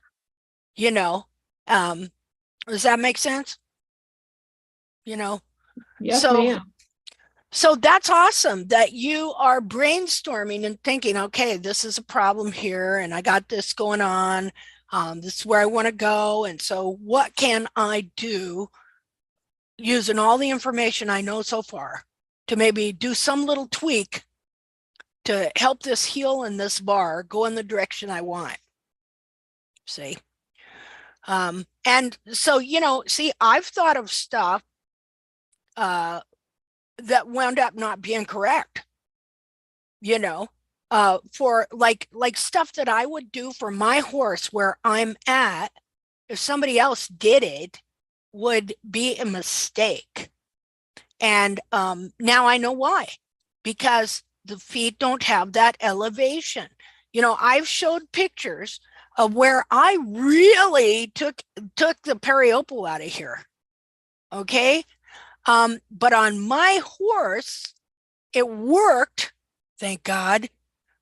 Does that make sense? Yes, So ma'am. So that's awesome that you are brainstorming and thinking, okay, this is a problem here, and I got this going on. This is where I want to go. And so what can I do using all the information I know so far to maybe do some little tweak to help this heel and this bar go in the direction I want? See? And so, see, I've thought of stuff that wound up not being correct, for like stuff that I would do for my horse where I'm at, if somebody else did it, would be a mistake. And now I know why, because the feet don't have that elevation. I've showed pictures of where I really took the periopal out of here. Okay. But on my horse, it worked, thank God.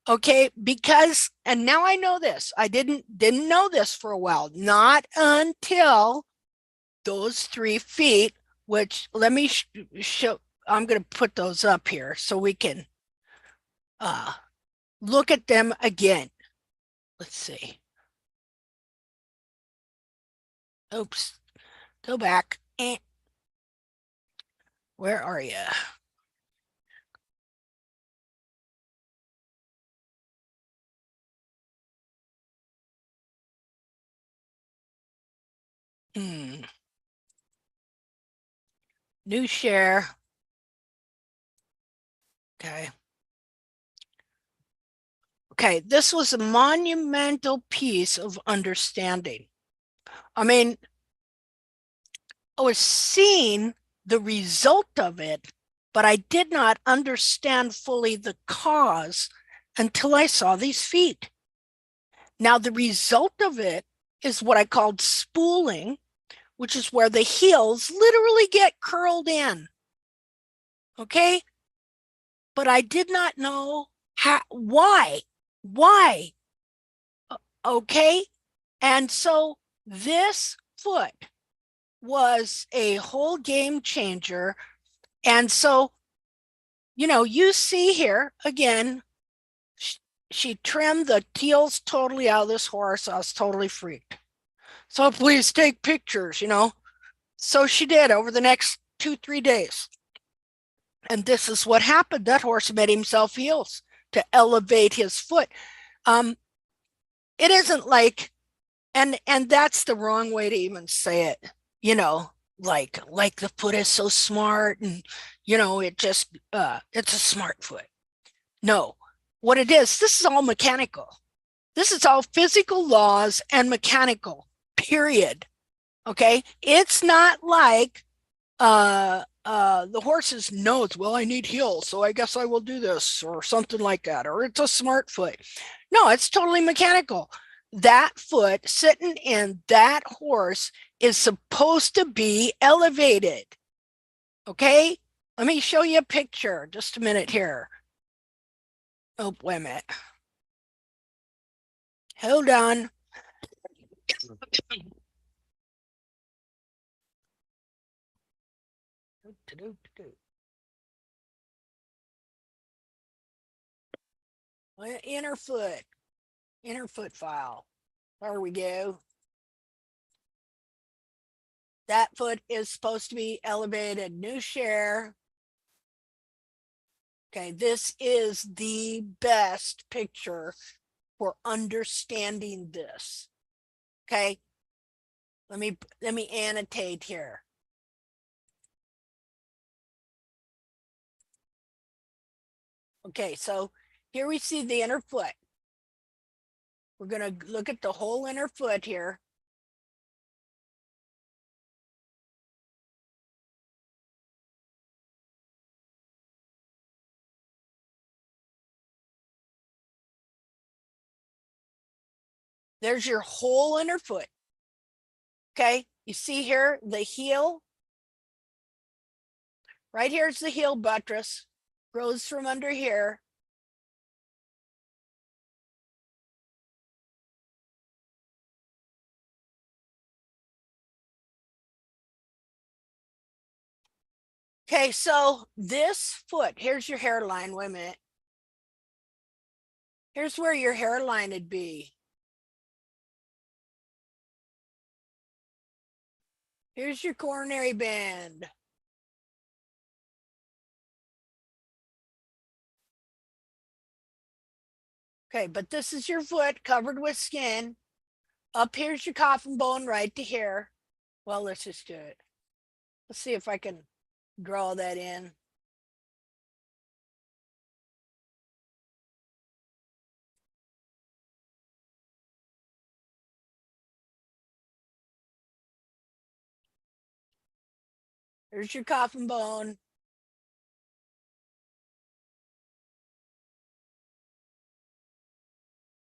Okay, because, and now I know this. I didn't know this for a while, not until those 3 feet, which let me show. I'm going to put those up here so we can look at them again. Let's see. Oops, go back. Where are you? New share. Okay. Okay, this was a monumental piece of understanding. I mean, I was seeing the result of it, but I did not understand fully the cause until I saw these feet. Now, the result of it is what I called spooling, which is where the heels literally get curled in. Okay? But I did not know why. Okay? And so this foot was a whole game changer. And so, you know, you see here again, she trimmed the heels totally out of this horse. I was totally freaked. So please take pictures, you know. So she did over the next 2-3 days. And this is what happened. That horse made himself heels to elevate his foot. It isn't like, and that's the wrong way to even say it, you know, like the foot is so smart and, you know, it just, it's a smart foot. No, what it is, this is all mechanical. This is all physical laws and mechanical, period. Okay. It's not like, the horse's knows, well, I need heels, so I guess I will do this or something like that, or it's a smart foot. No, it's totally mechanical. That foot sitting in that horse is supposed to be elevated. Okay, let me show you a picture. Just a minute here. Oh, wait a minute. Hold on. Inner foot file. There we go. That foot is supposed to be elevated, new share. Okay, this is the best picture for understanding this. Okay, let me annotate here. Okay, so here we see the inner foot. We're going to look at the whole inner foot here. There's your whole inner foot. Okay, you see here the heel. Right here's the heel buttress. Grows from under here. Okay, so this foot, here's your hairline. Wait a minute. Here's where your hairline would be. Here's your coronary band. Okay, but this is your foot covered with skin. Up here's your coffin bone right to here. Well, let's just do it. Let's see if I can draw that in. There's your coffin bone.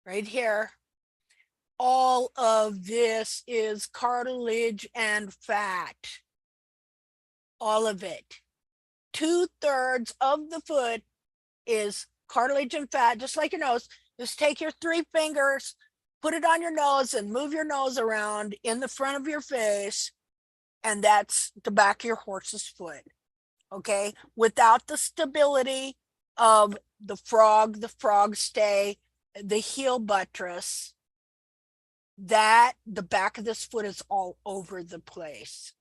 Right here. All of this is cartilage and fat. All of it. 2/3 of the foot is cartilage and fat, just like your nose. Just take your 3 fingers, put it on your nose and move your nose around in the front of your face. And that's the back of your horse's foot. Okay. Without the stability of the frog stay, the heel buttress, that the back of this foot is all over the place.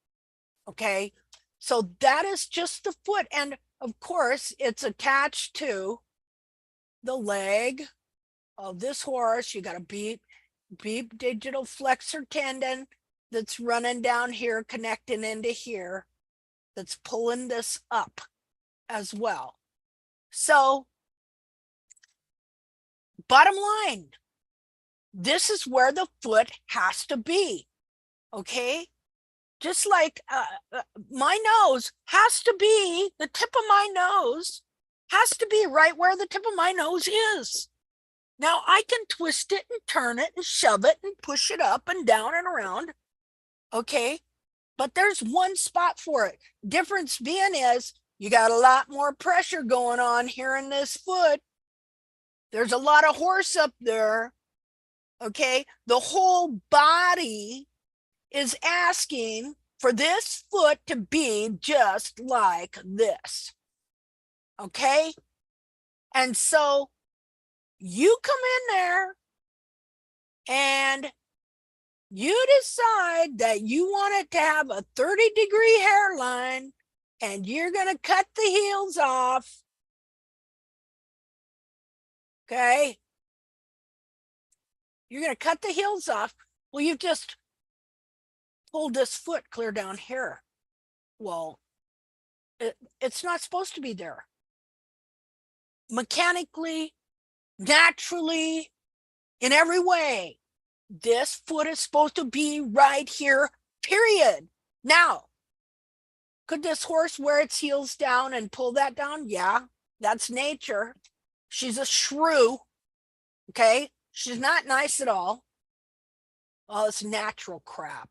Okay. So that is just the foot. And of course, it's attached to the leg of this horse. You got a beep digital flexor tendon that's running down here, connecting into here, that's pulling this up as well. So bottom line, this is where the foot has to be. Okay. Just like my nose has to be, the tip of my nose has to be right where the tip of my nose is. Now I can twist it and turn it and shove it and push it up and down and around. Okay. But there's one spot for it. Difference being is you got a lot more pressure going on here in this foot. There's a lot of horse up there. Okay. The whole body is asking for this foot to be just like this. Okay. And so you come in there and you decide that you want it to have a 30-degree hairline and you're going to cut the heels off. Okay. You're going to cut the heels off. Well, you've just pulled this foot clear down here. Well, it's not supposed to be there. Mechanically, naturally, in every way, this foot is supposed to be right here, period. Now, could this horse wear its heels down and pull that down? Yeah, that's nature. She's a shrew. Okay. She's not nice at all. Oh, it's natural crap.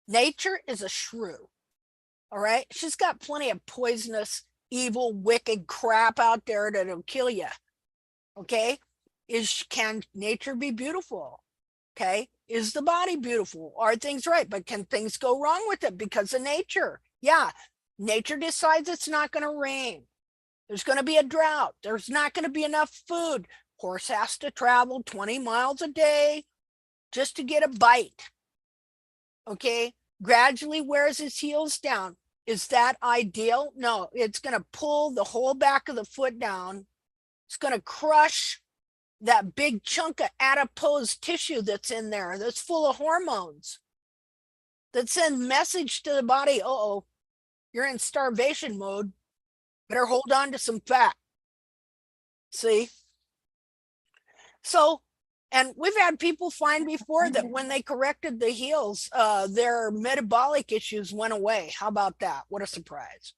Nature is a shrew. All right. She's got plenty of poisonous, evil, wicked crap out there that'll kill you. Okay. Can nature be beautiful? Okay. Is the body beautiful? Are things right? But can things go wrong with it because of nature? Yeah. Nature decides it's not going to rain. There's going to be a drought. There's not going to be enough food. Horse has to travel 20 miles a day just to get a bite. Okay. Gradually wears his heels down. Is that ideal? No, it's going to pull the whole back of the foot down. It's going to crush that big chunk of adipose tissue that's in there, that's full of hormones, that send message to the body. Uh-oh, you're in starvation mode. Better hold on to some fat. See? So, and we've had people find before that when they corrected the heels, their metabolic issues went away. How about that? What a surprise.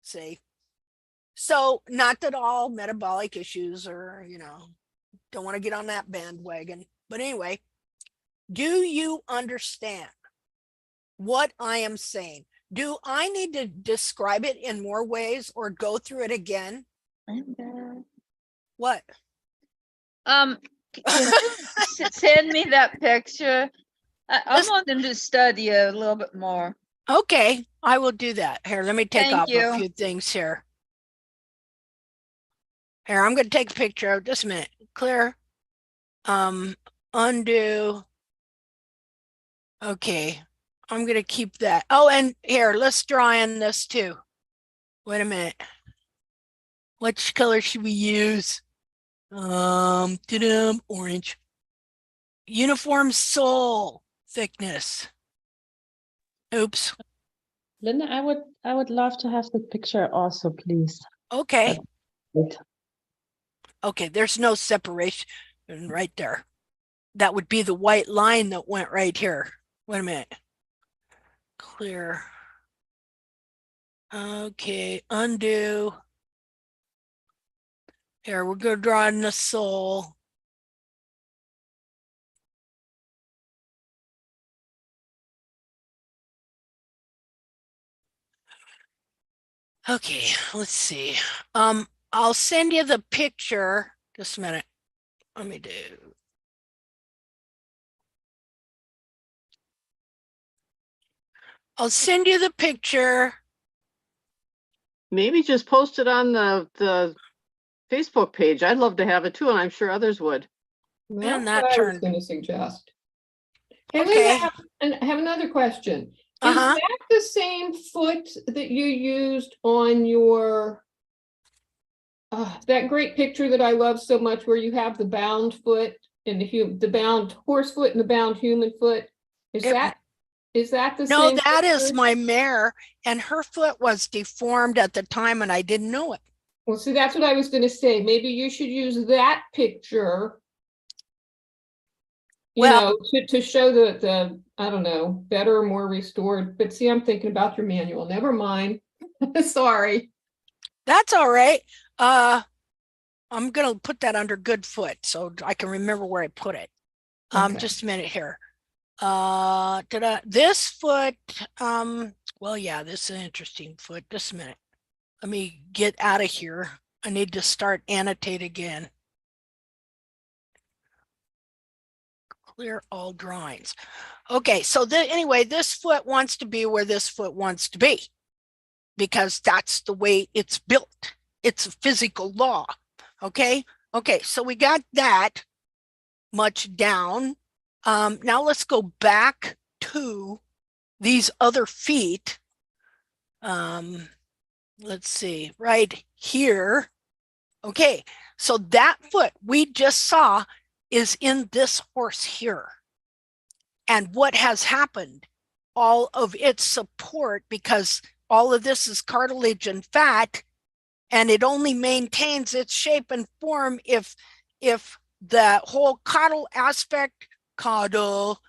See? So, not that all metabolic issues are, don't want to get on that bandwagon. But anyway, do you understand what I am saying? Do I need to describe it in more ways or go through it again? What? Can you send me that picture? I want them to study it a little bit more. Okay, I will do that. Here, let me take Thank off you. a few things here. Here, I'm going to take a picture of just a minute. Clear. Undo. Okay, I'm going to keep that. Oh, and here, let's draw in this too. Wait a minute. Which color should we use? Orange. Uniform sole thickness. Oops. Linda, I would love to have the picture also, please. Okay. Good. Okay, there's no separation right there. That would be the white line that went right here. Wait a minute. Clear. Okay, undo. Here, we're going to draw in the sole. Okay, let's see. I'll send you the picture. Just a minute. Let me do. I'll send you the picture. Maybe just post it on the Facebook page. I'd love to have it too, and I'm sure others would. And That's that what I was turned. going to suggest. Hey, Okay. Linda, I have another question. Is Uh-huh. that the same foot that you used on your that great picture that I love so much, where you have the bound foot and the bound horse foot and the bound human foot? Is that the No, same that is picture? my mare, and her foot was deformed at the time, and I didn't know it. Well, see, that's what I was going to say. Maybe you should use that picture, Well, to show the I don't know, better, more restored. But see, I'm thinking about your manual. Never mind. Sorry. that's all right. I'm gonna put that under good foot so I can remember where I put it. Okay. Just a minute here. This foot, well, yeah, this is an interesting foot. Just a minute. Let me get out of here. I need to start annotate again. Clear all drawings. Okay, so anyway, this foot wants to be where this foot wants to be because that's the way it's built. It's a physical law. Okay, so we got that much down. Now let's go back to these other feet. Let's see, right here. Okay, so that foot we just saw is in this horse here. And what has happened? All of its support, because all of this is cartilage and fat, and it only maintains its shape and form if the whole caudal aspect, caudal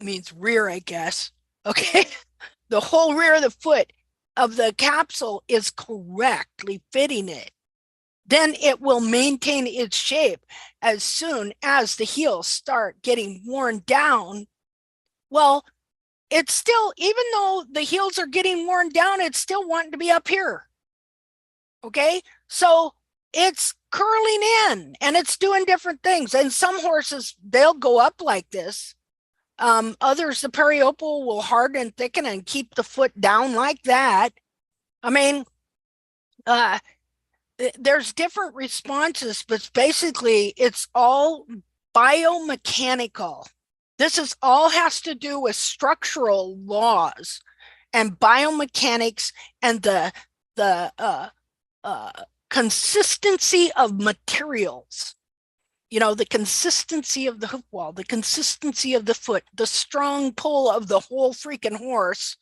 means rear, I guess. Okay, the whole rear of the foot of the capsule is correctly fitting it. Then it will maintain its shape. As soon as the heels start getting worn down, well, it's still, even though the heels are getting worn down, it's still wanting to be up here. Okay, so it's curling in and it's doing different things. And some horses, they'll go up like this. Others, the periople will harden and thicken and keep the foot down like that. I mean, there's different responses, but basically it's all biomechanical. This is all has to do with structural laws and biomechanics and the consistency of materials. You know, the consistency of the hoof wall, the consistency of the foot, the strong pull of the whole freaking horse.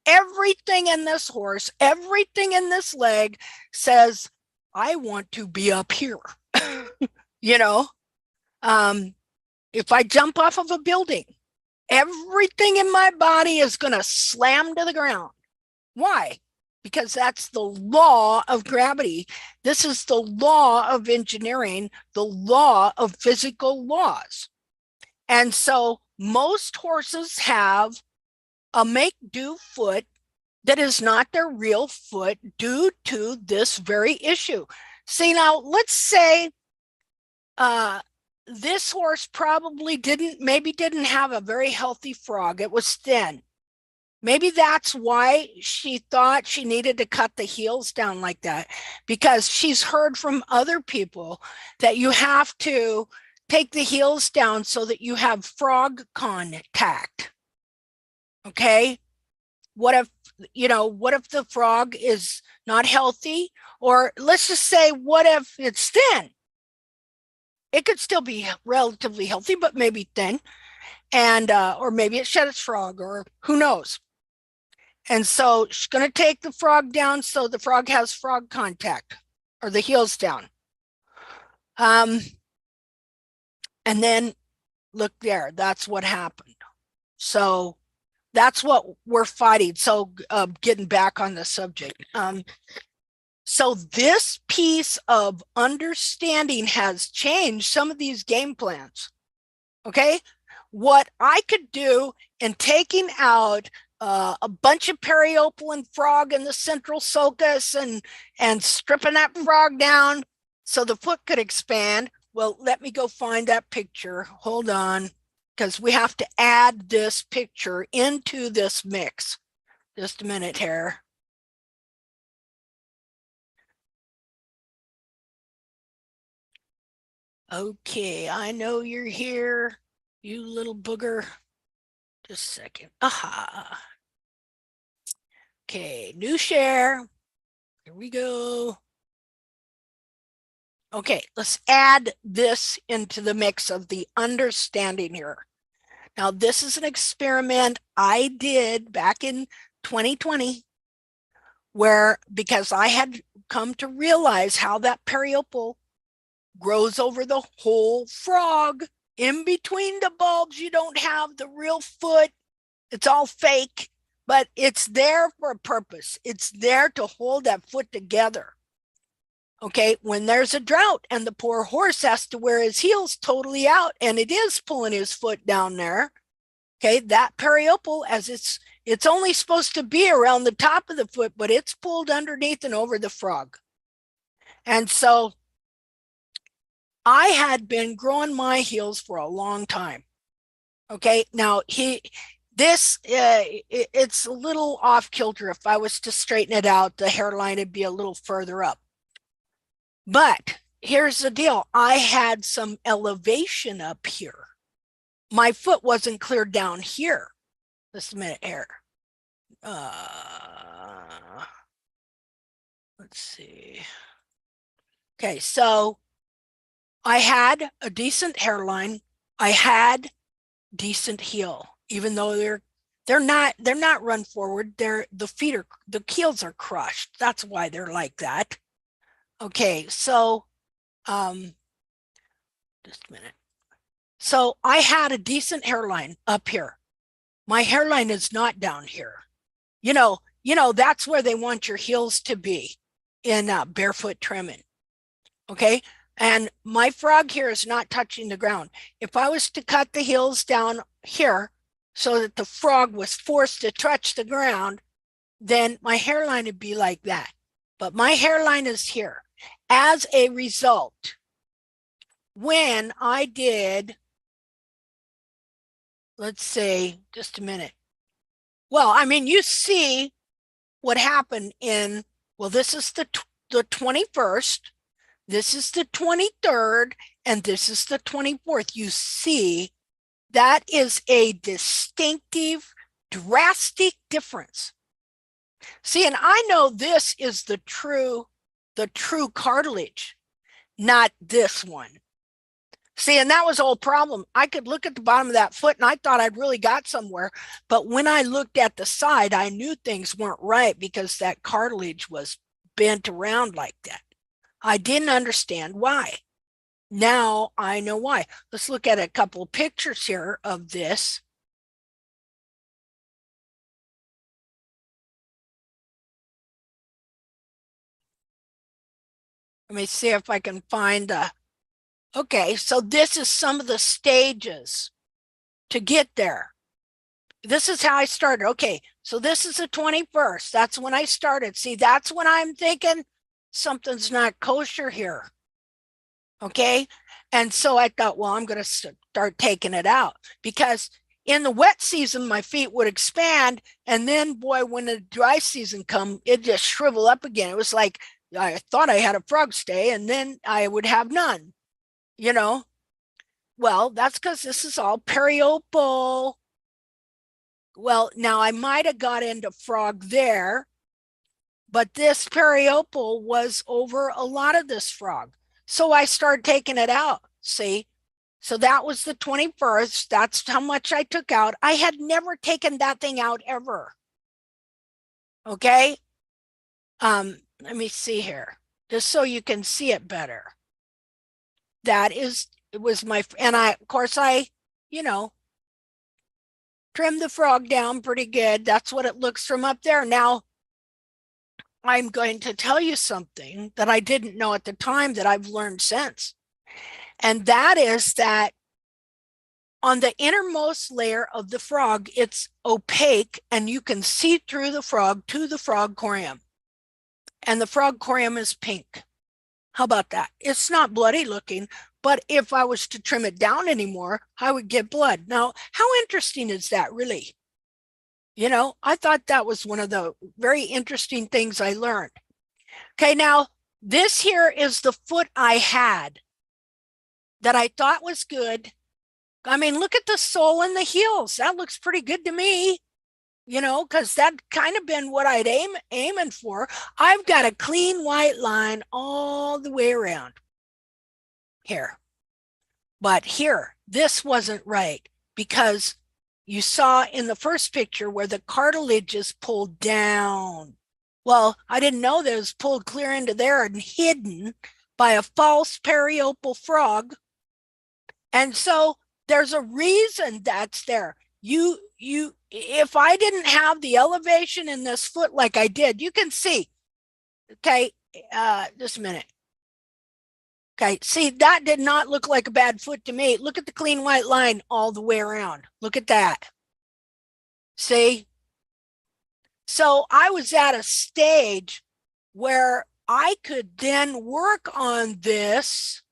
Everything in this horse, everything in this leg says, I want to be up here. You know, if I jump off of a building, everything in my body is going to slam to the ground. Why? Because that's the law of gravity. This is the law of engineering, the law of physical laws. And so most horses have a make-do foot that is not their real foot due to this very issue. See, now let's say this horse probably maybe didn't have a very healthy frog. It was thin. Maybe that's why she thought she needed to cut the heels down like that, because she's heard from other people that you have to take the heels down so that you have frog contact. Okay. What if the frog is not healthy? Or let's just say, what if it's thin? It could still be relatively healthy, but maybe thin. And, or maybe it shed its frog, or who knows? And so she's going to take the frog down so the frog has frog contact, or the heels down. And then look there, that's what happened. So that's what we're fighting. So getting back on the subject. So this piece of understanding has changed some of these game plans. Okay, what I could do in taking out a bunch of periople and frog in the central sulcus and stripping that frog down so the foot could expand. Well, let me go find that picture. Hold on, because we have to add this picture into this mix. Just a minute here. Okay, I know you're here, you little booger. Just a second. Aha. Okay, new share. Here we go. Okay, let's add this into the mix of the understanding here. Now, this is an experiment I did back in 2020, where, because I had come to realize how that periople grows over the whole frog. In between the bulbs, you don't have the real foot. It's all fake, but it's there for a purpose. It's there to hold that foot together. Okay, when there's a drought and the poor horse has to wear his heels totally out and it is pulling his foot down there, okay, that periople, as it's only supposed to be around the top of the foot, but it's pulled underneath and over the frog. And so I had been growing my heels for a long time. Okay, now it's a little off kilter. If I was to straighten it out, the hairline would be a little further up. But here's the deal. I had some elevation up here. My foot wasn't clear down here. Just a minute here. Let's see. Okay, so I had a decent hairline. I had decent heel, even though they're not run forward. The heels are crushed. That's why they're like that. Okay, so just a minute. So I had a decent hairline up here. My hairline is not down here. You know, that's where they want your heels to be in barefoot trimming. Okay. And my frog here is not touching the ground. If I was to cut the heels down here so that the frog was forced to touch the ground, then my hairline would be like that. But my hairline is here. As a result, when I did, let's say, just a minute. Well, I mean, you see what happened in, well, this is the 21st. This is the 23rd, and this is the 24th. You see, that is a distinctive, drastic difference. See, and I know this is the true cartilage, not this one. See, and that was the whole problem. I could look at the bottom of that foot and I thought I'd really got somewhere. But when I looked at the side, I knew things weren't right because that cartilage was bent around like that. I didn't understand why. Now I know why. Let's look at a couple of pictures here of this. Let me see if I can find the, okay, so this is some of the stages to get there. This is how I started. Okay, so this is the 21st. That's when I started. See, that's when I'm thinking something's not kosher here. Okay, and so I thought, well, I'm going to start taking it out because in the wet season, my feet would expand. And then, boy, when the dry season come, it just shrivel up again. It was like I thought I had a frog stay and then I would have none, you know. Well, that's because this is all periopal. Well, now I might have got into frog there, but this periopal was over a lot of this frog. So I started taking it out, see? So that was the 21st. That's how much I took out. I had never taken that thing out ever. Okay. Let me see here, just so you can see it better. It was my, and of course, you know, trimmed the frog down pretty good. That's what it looks from up there. Now, I'm going to tell you something that I didn't know at the time that I've learned since. And that is that on the innermost layer of the frog, it's opaque and you can see through the frog to the frog corium. And the frog corium is pink. How about that? It's not bloody looking, but if I was to trim it down anymore, I would get blood. Now, how interesting is that really? You know, I thought that was one of the very interesting things I learned. Okay, now this here is the foot I had that I thought was good. I mean, look at the sole and the heels. That looks pretty good to me, you know, because that kind of been what I'd aiming for. I've got a clean white line all the way around here. But here, this wasn't right because you saw in the first picture where the cartilage is pulled down. Well, I didn't know that it was pulled clear into there and hidden by a false periopal frog. And so there's a reason that's there. If I didn't have the elevation in this foot like I did, you can see. Okay, just a minute. Okay, see, that did not look like a bad foot to me. Look at the clean white line all the way around. Look at that. See? So I was at a stage where I could then work on this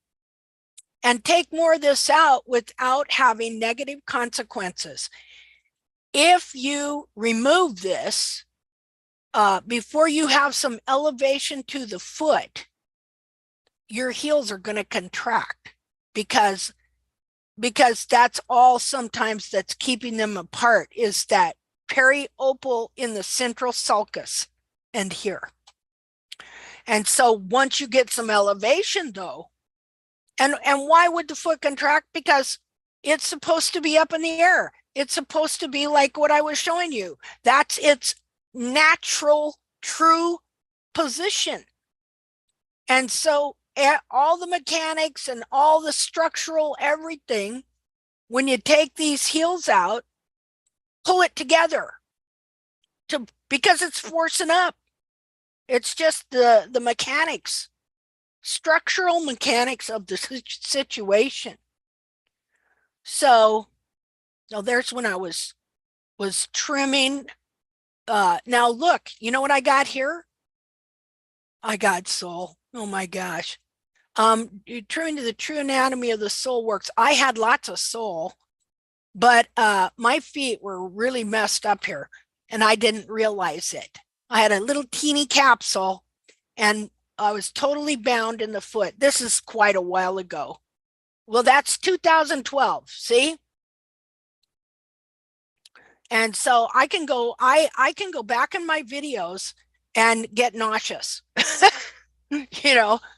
and take more of this out without having negative consequences. If you remove this before you have some elevation to the foot, your heels are going to contract because that's all sometimes that's keeping them apart, is that periopal in the central sulcus and here. And so once you get some elevation though, and why would the foot contract? Because it's supposed to be up in the air. It's supposed to be like what I was showing you. That's its natural, true position. And so all the mechanics and all the structural everything, when you take these heels out, pull it together because it's forcing up. It's just the mechanics, structural mechanics of the situation. So there's when I was trimming. Now look, you know what I got here? I got sole. Oh my gosh. Trimming to the true anatomy of the sole works. I had lots of sole, but my feet were really messed up here and I didn't realize it. I had a little teeny capsule and I was totally bound in the foot. This is quite a while ago. Well, that's 2012, see? And so I can go back in my videos and get nauseous.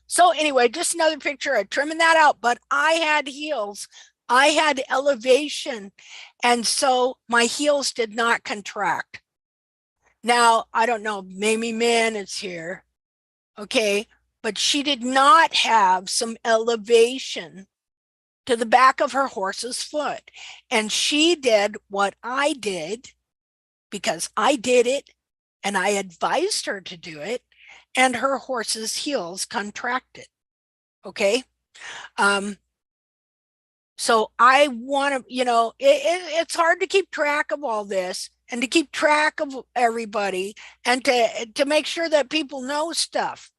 So anyway, just another picture of trimming that out, but I had heels, I had elevation, and so my heels did not contract. Now, I don't know, maybe Man is here, okay, but she did not have some elevation to the back of her horse's foot. And she did what I did because I did it and I advised her to do it, and her horse's heels contracted. Okay. So I want to, it's hard to keep track of all this and to keep track of everybody and to make sure that people know stuff,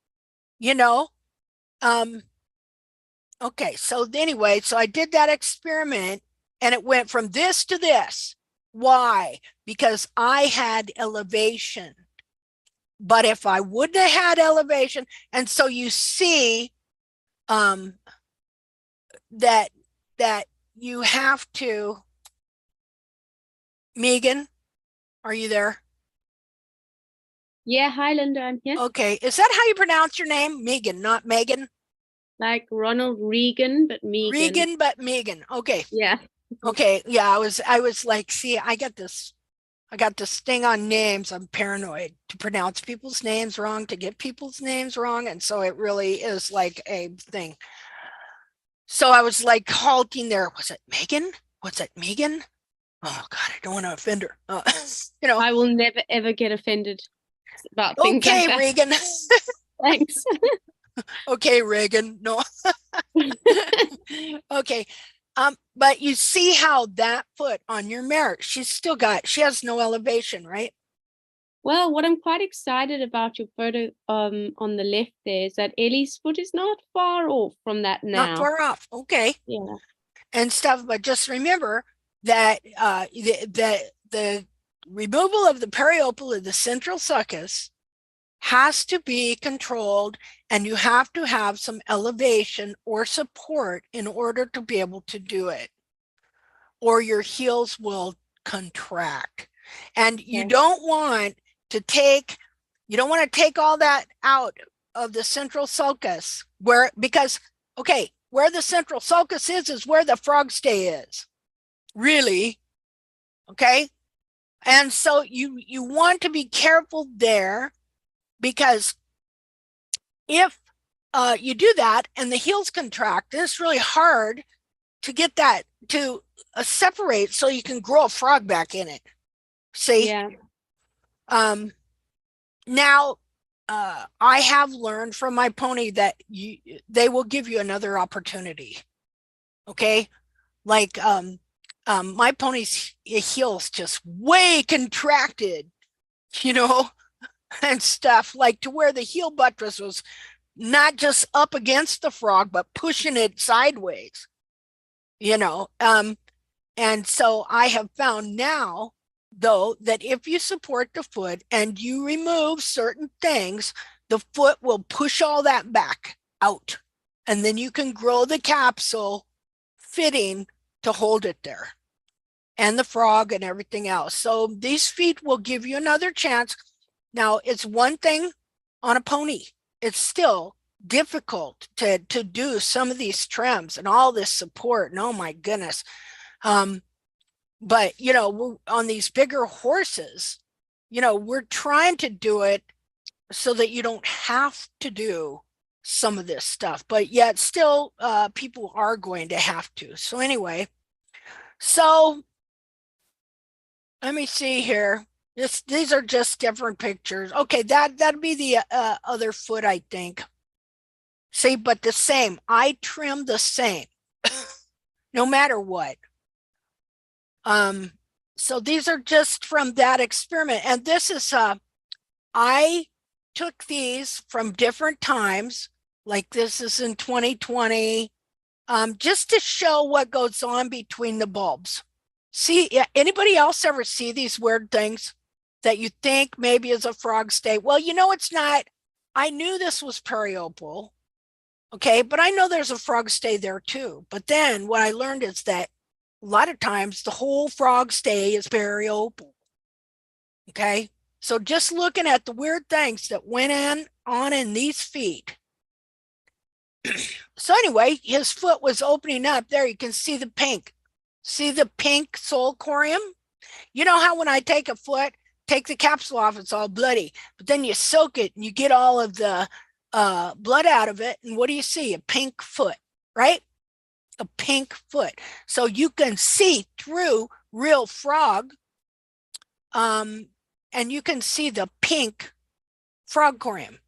okay, so anyway, so I did that experiment and it went from this to this. Why? Because I had elevation. But if I wouldn't have had elevation, and so you see that you have to, Megan, are you there? Yeah, hi Linda, I'm here. Okay, is that how you pronounce your name? Megan, not Megan? Like Ronald Reagan, but Megan. Regan, but Megan. Okay. Yeah. Okay. Yeah, I was like, see, I got this thing on names. I'm paranoid to pronounce people's names wrong, to get people's names wrong. And so it really is like a thing. So I was like halting there. Was it Megan? Was it Megan? Oh God, I don't want to offend her. I will never ever get offended about things Okay, like that. Regan. Thanks. Okay, Reagan. No. Okay. But you see how that foot on your mare, she has no elevation, right? Well, what I'm quite excited about your photo on the left there is that Ellie's foot is not far off from that now. Not far off. Okay. Yeah. And stuff, but just remember that the removal of the periopal of the central sulcus has to be controlled, and you have to have some elevation or support in order to be able to do it, or your heels will contract. And you don't want to take all that out of the central sulcus because where the central sulcus is where the frog stay is, really. Okay. And so you want to be careful there, because if you do that and the heels contract, it's really hard to get that to separate so you can grow a frog back in it. See? Yeah. Now, I have learned from my pony that they will give you another opportunity. Okay? Like my pony's heels just way contracted, and stuff, like to where the heel buttress was not just up against the frog, but pushing it sideways, you know. And so I have found now, though, that if you support the foot and you remove certain things, the foot will push all that back out. And then you can grow the capsule fitting to hold it there, and the frog and everything else. So these feet will give you another chance. Now, it's one thing on a pony. It's still difficult to do some of these trims and all this support. And oh my goodness. But, you know, on these bigger horses, you know, we're trying to do it so that you don't have to do some of this stuff, but yet still people are going to have to. So anyway, so let me see here. These are just different pictures. Okay, that'd be the other foot, I think. See, but the same. I trim the same, no matter what. So these are just from that experiment, and this is I took these from different times. Like this is in 2020, just to show what goes on between the bulbs. See, anybody else ever see these weird things that you think maybe is a frog stay? Well, you know, it's not. I knew this was periopal, okay, but I know there's a frog stay there too. But then what I learned is that a lot of times the whole frog stay is periopal, okay? So just looking at the weird things that went on in these feet. So anyway, his foot was opening up there. You can see the pink. See the pink sole corium? You know how when I take a foot, take the capsule off, it's all bloody, but then you soak it and you get all of the blood out of it. And what do you see? A pink foot, right? A pink foot. So you can see through real frog, and you can see the pink frog corium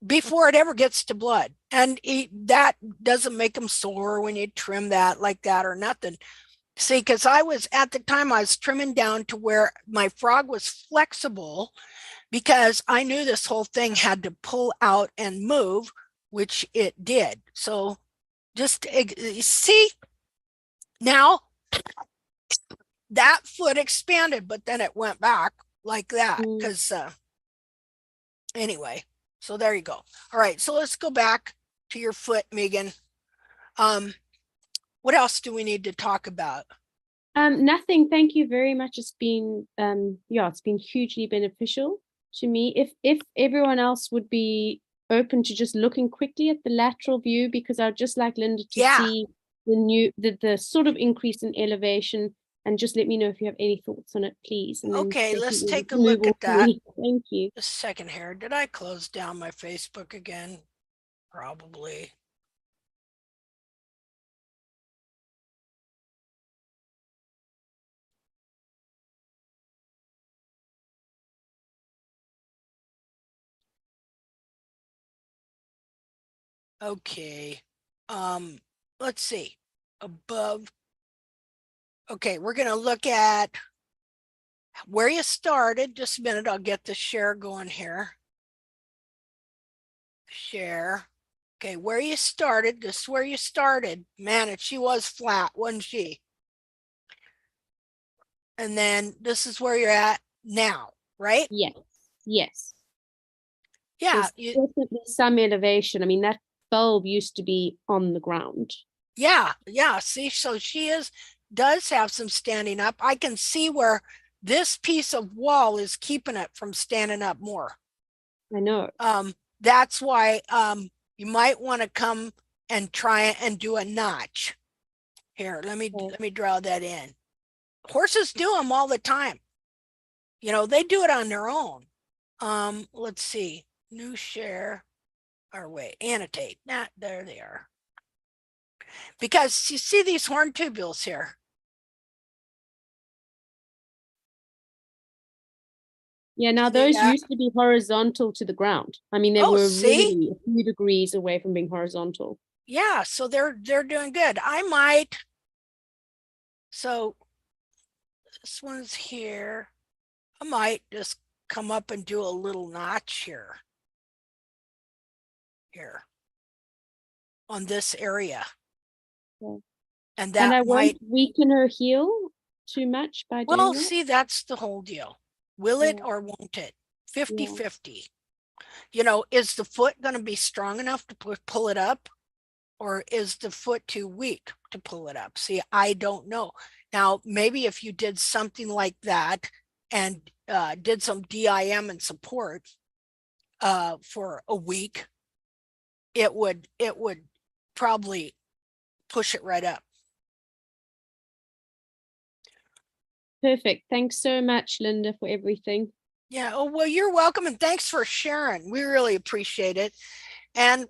before it ever gets to blood. And that doesn't make them sore when you trim that like that or nothing. See, because I was at the time I was trimming down to where my frog was flexible, because I knew this whole thing had to pull out and move, which it did. So just see now that foot expanded, but then it went back like that because anyway, so there you go. All right, so let's go back to your foot, Megan. What else do we need to talk about? Nothing. Thank you very much. It's been it's been hugely beneficial to me. If everyone else would be open to just looking quickly at the lateral view, because I'd just like Linda to see the sort of increase in elevation, and just let me know if you have any thoughts on it, please. And okay, let's take a look at that. Thank you. A second here. Did I close down my Facebook again? Probably. Okay. Let's see. Above. Okay, we're going to look at where you started. Just a minute, I'll get the share going here. Share. Okay, where you started, this is where you started. Man, she was flat, wasn't she? And then this is where you're at now, right? Yes. Yes. Yeah. There's definitely some elevation. I mean, that bulb used to be on the ground. Yeah. See, so she does have some standing up. I can see where this piece of wall is keeping it from standing up more. I know. That's why you might want to come and try and do a notch. Here, let me draw that in. Horses do them all the time. You know, they do it on their own. Let's see. New share. Or wait, annotate. There they are. Because you see these horn tubules here. Yeah, now those used to be horizontal to the ground. I mean, they were really a few degrees away from being horizontal. Yeah, so they're doing good. I might. So this one's here. I might just come up and do a little notch here. here on this area. Yeah. And And I that might, won't weaken her heel too much by doing well, that. see, that's the whole deal. Will it Yeah. or won't it? 50 Yeah. 50. You know, is the foot going to be strong enough to pull it up, or is the foot too weak to pull it up? See, I don't know. Now, maybe if you did something like that and did some DIM and support for a week, it would probably push it right up. Perfect. Thanks so much, Linda, for everything. Yeah. Oh, well, you're welcome. And thanks for sharing. We really appreciate it. And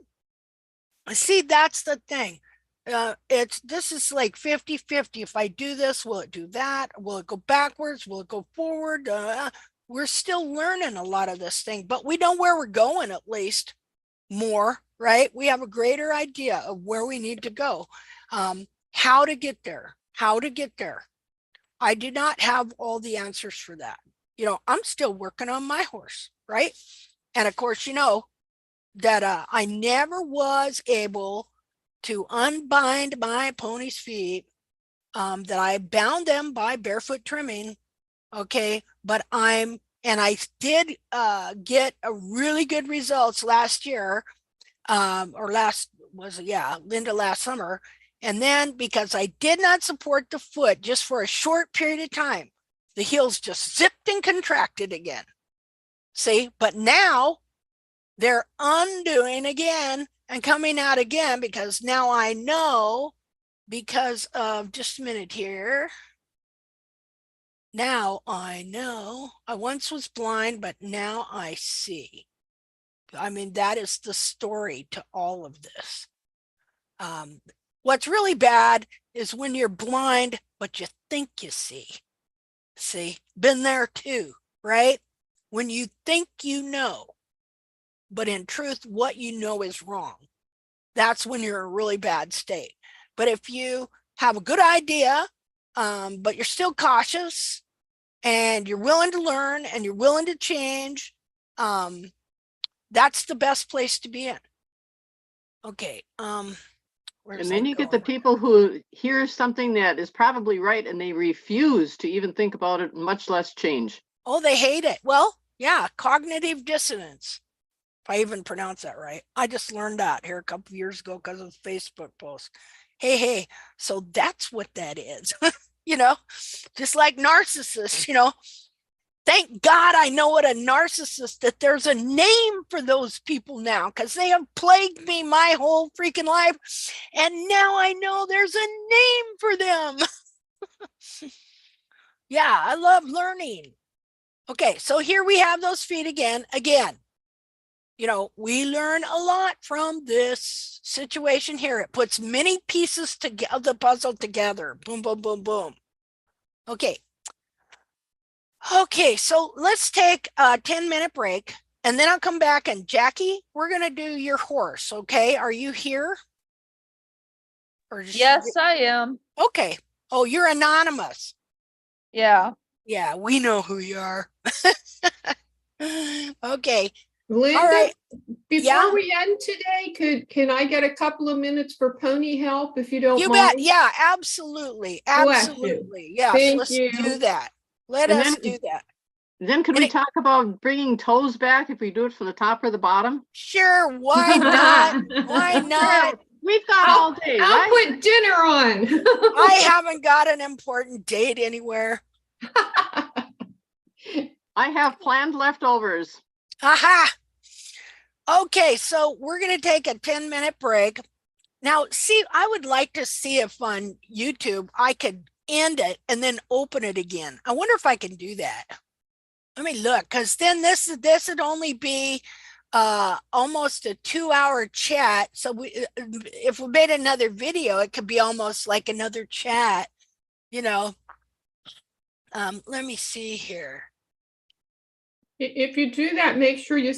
see, that's the thing. This is like 50 50. If I do this, will it do that? Will it go backwards? Will it go forward? We're still learning a lot of this thing, but we know where we're going, at least more, right? We have a greater idea of where we need to go, how to get there. I do not have all the answers for that. You know, I'm still working on my horse, right? And of course, you know that I never was able to unbind my pony's feet, that I bound them by barefoot trimming. Okay. But I did get a really good results last year, Linda, last summer. And then because I did not support the foot just for a short period of time, the heels just zipped and contracted again. See, but now they're undoing again and coming out again, because now I know, because of, just a minute here. Now I know. I once was blind, but now I see. I mean, that is the story to all of this. What's really bad is when you're blind, but you think you see. See, been there too, right? When you think you know, but in truth, what you know is wrong. That's when you're in a really bad state. But if you have a good idea, but you're still cautious and you're willing to learn and you're willing to change, that's the best place to be in. Okay. And then you get the people who hear something that is probably right and they refuse to even think about it, much less change. Oh, they hate it. Well, yeah, cognitive dissonance. If I even pronounce that right. I just learned that here a couple of years ago because of a Facebook post. Hey, so that's what that is. You know, just like narcissists, you know. Thank God I know what a narcissist, that there's a name for those people now, because they have plagued me my whole freaking life. And now I know there's a name for them. Yeah, I love learning. Okay, so here we have those feet again. You know, we learn a lot from this situation here. It puts many pieces of the puzzle together. Boom, boom, boom, boom. Okay, so let's take a 10-minute break, and then I'll come back. And Jackie, we're going to do your horse. Okay, are you here? Yes, I am. Okay. Oh, you're anonymous. Yeah. Yeah, we know who you are. Okay. Linda, All right. before Yeah. we end today, can I get a couple of minutes for pony help, if you don't You mind? bet. Yeah, absolutely. Bless you. Absolutely. Yes, Thank let's you. do that. Let And us then- do that. Then could we talk about bringing toes back if we do it from the top or the bottom? Sure, why not? Why not? We've got all day, I'll right? put dinner on. I haven't got an important date anywhere. I have planned leftovers. Aha. Okay, so we're going to take a 10-minute break. Now, see, I would like to see if on YouTube I could end it and then open it again. I wonder if I can do that. Let me look, because then this would only be almost a 2-hour chat. So if we made another video, it could be almost like another chat, you know. Let me see here. If you do that, make sure you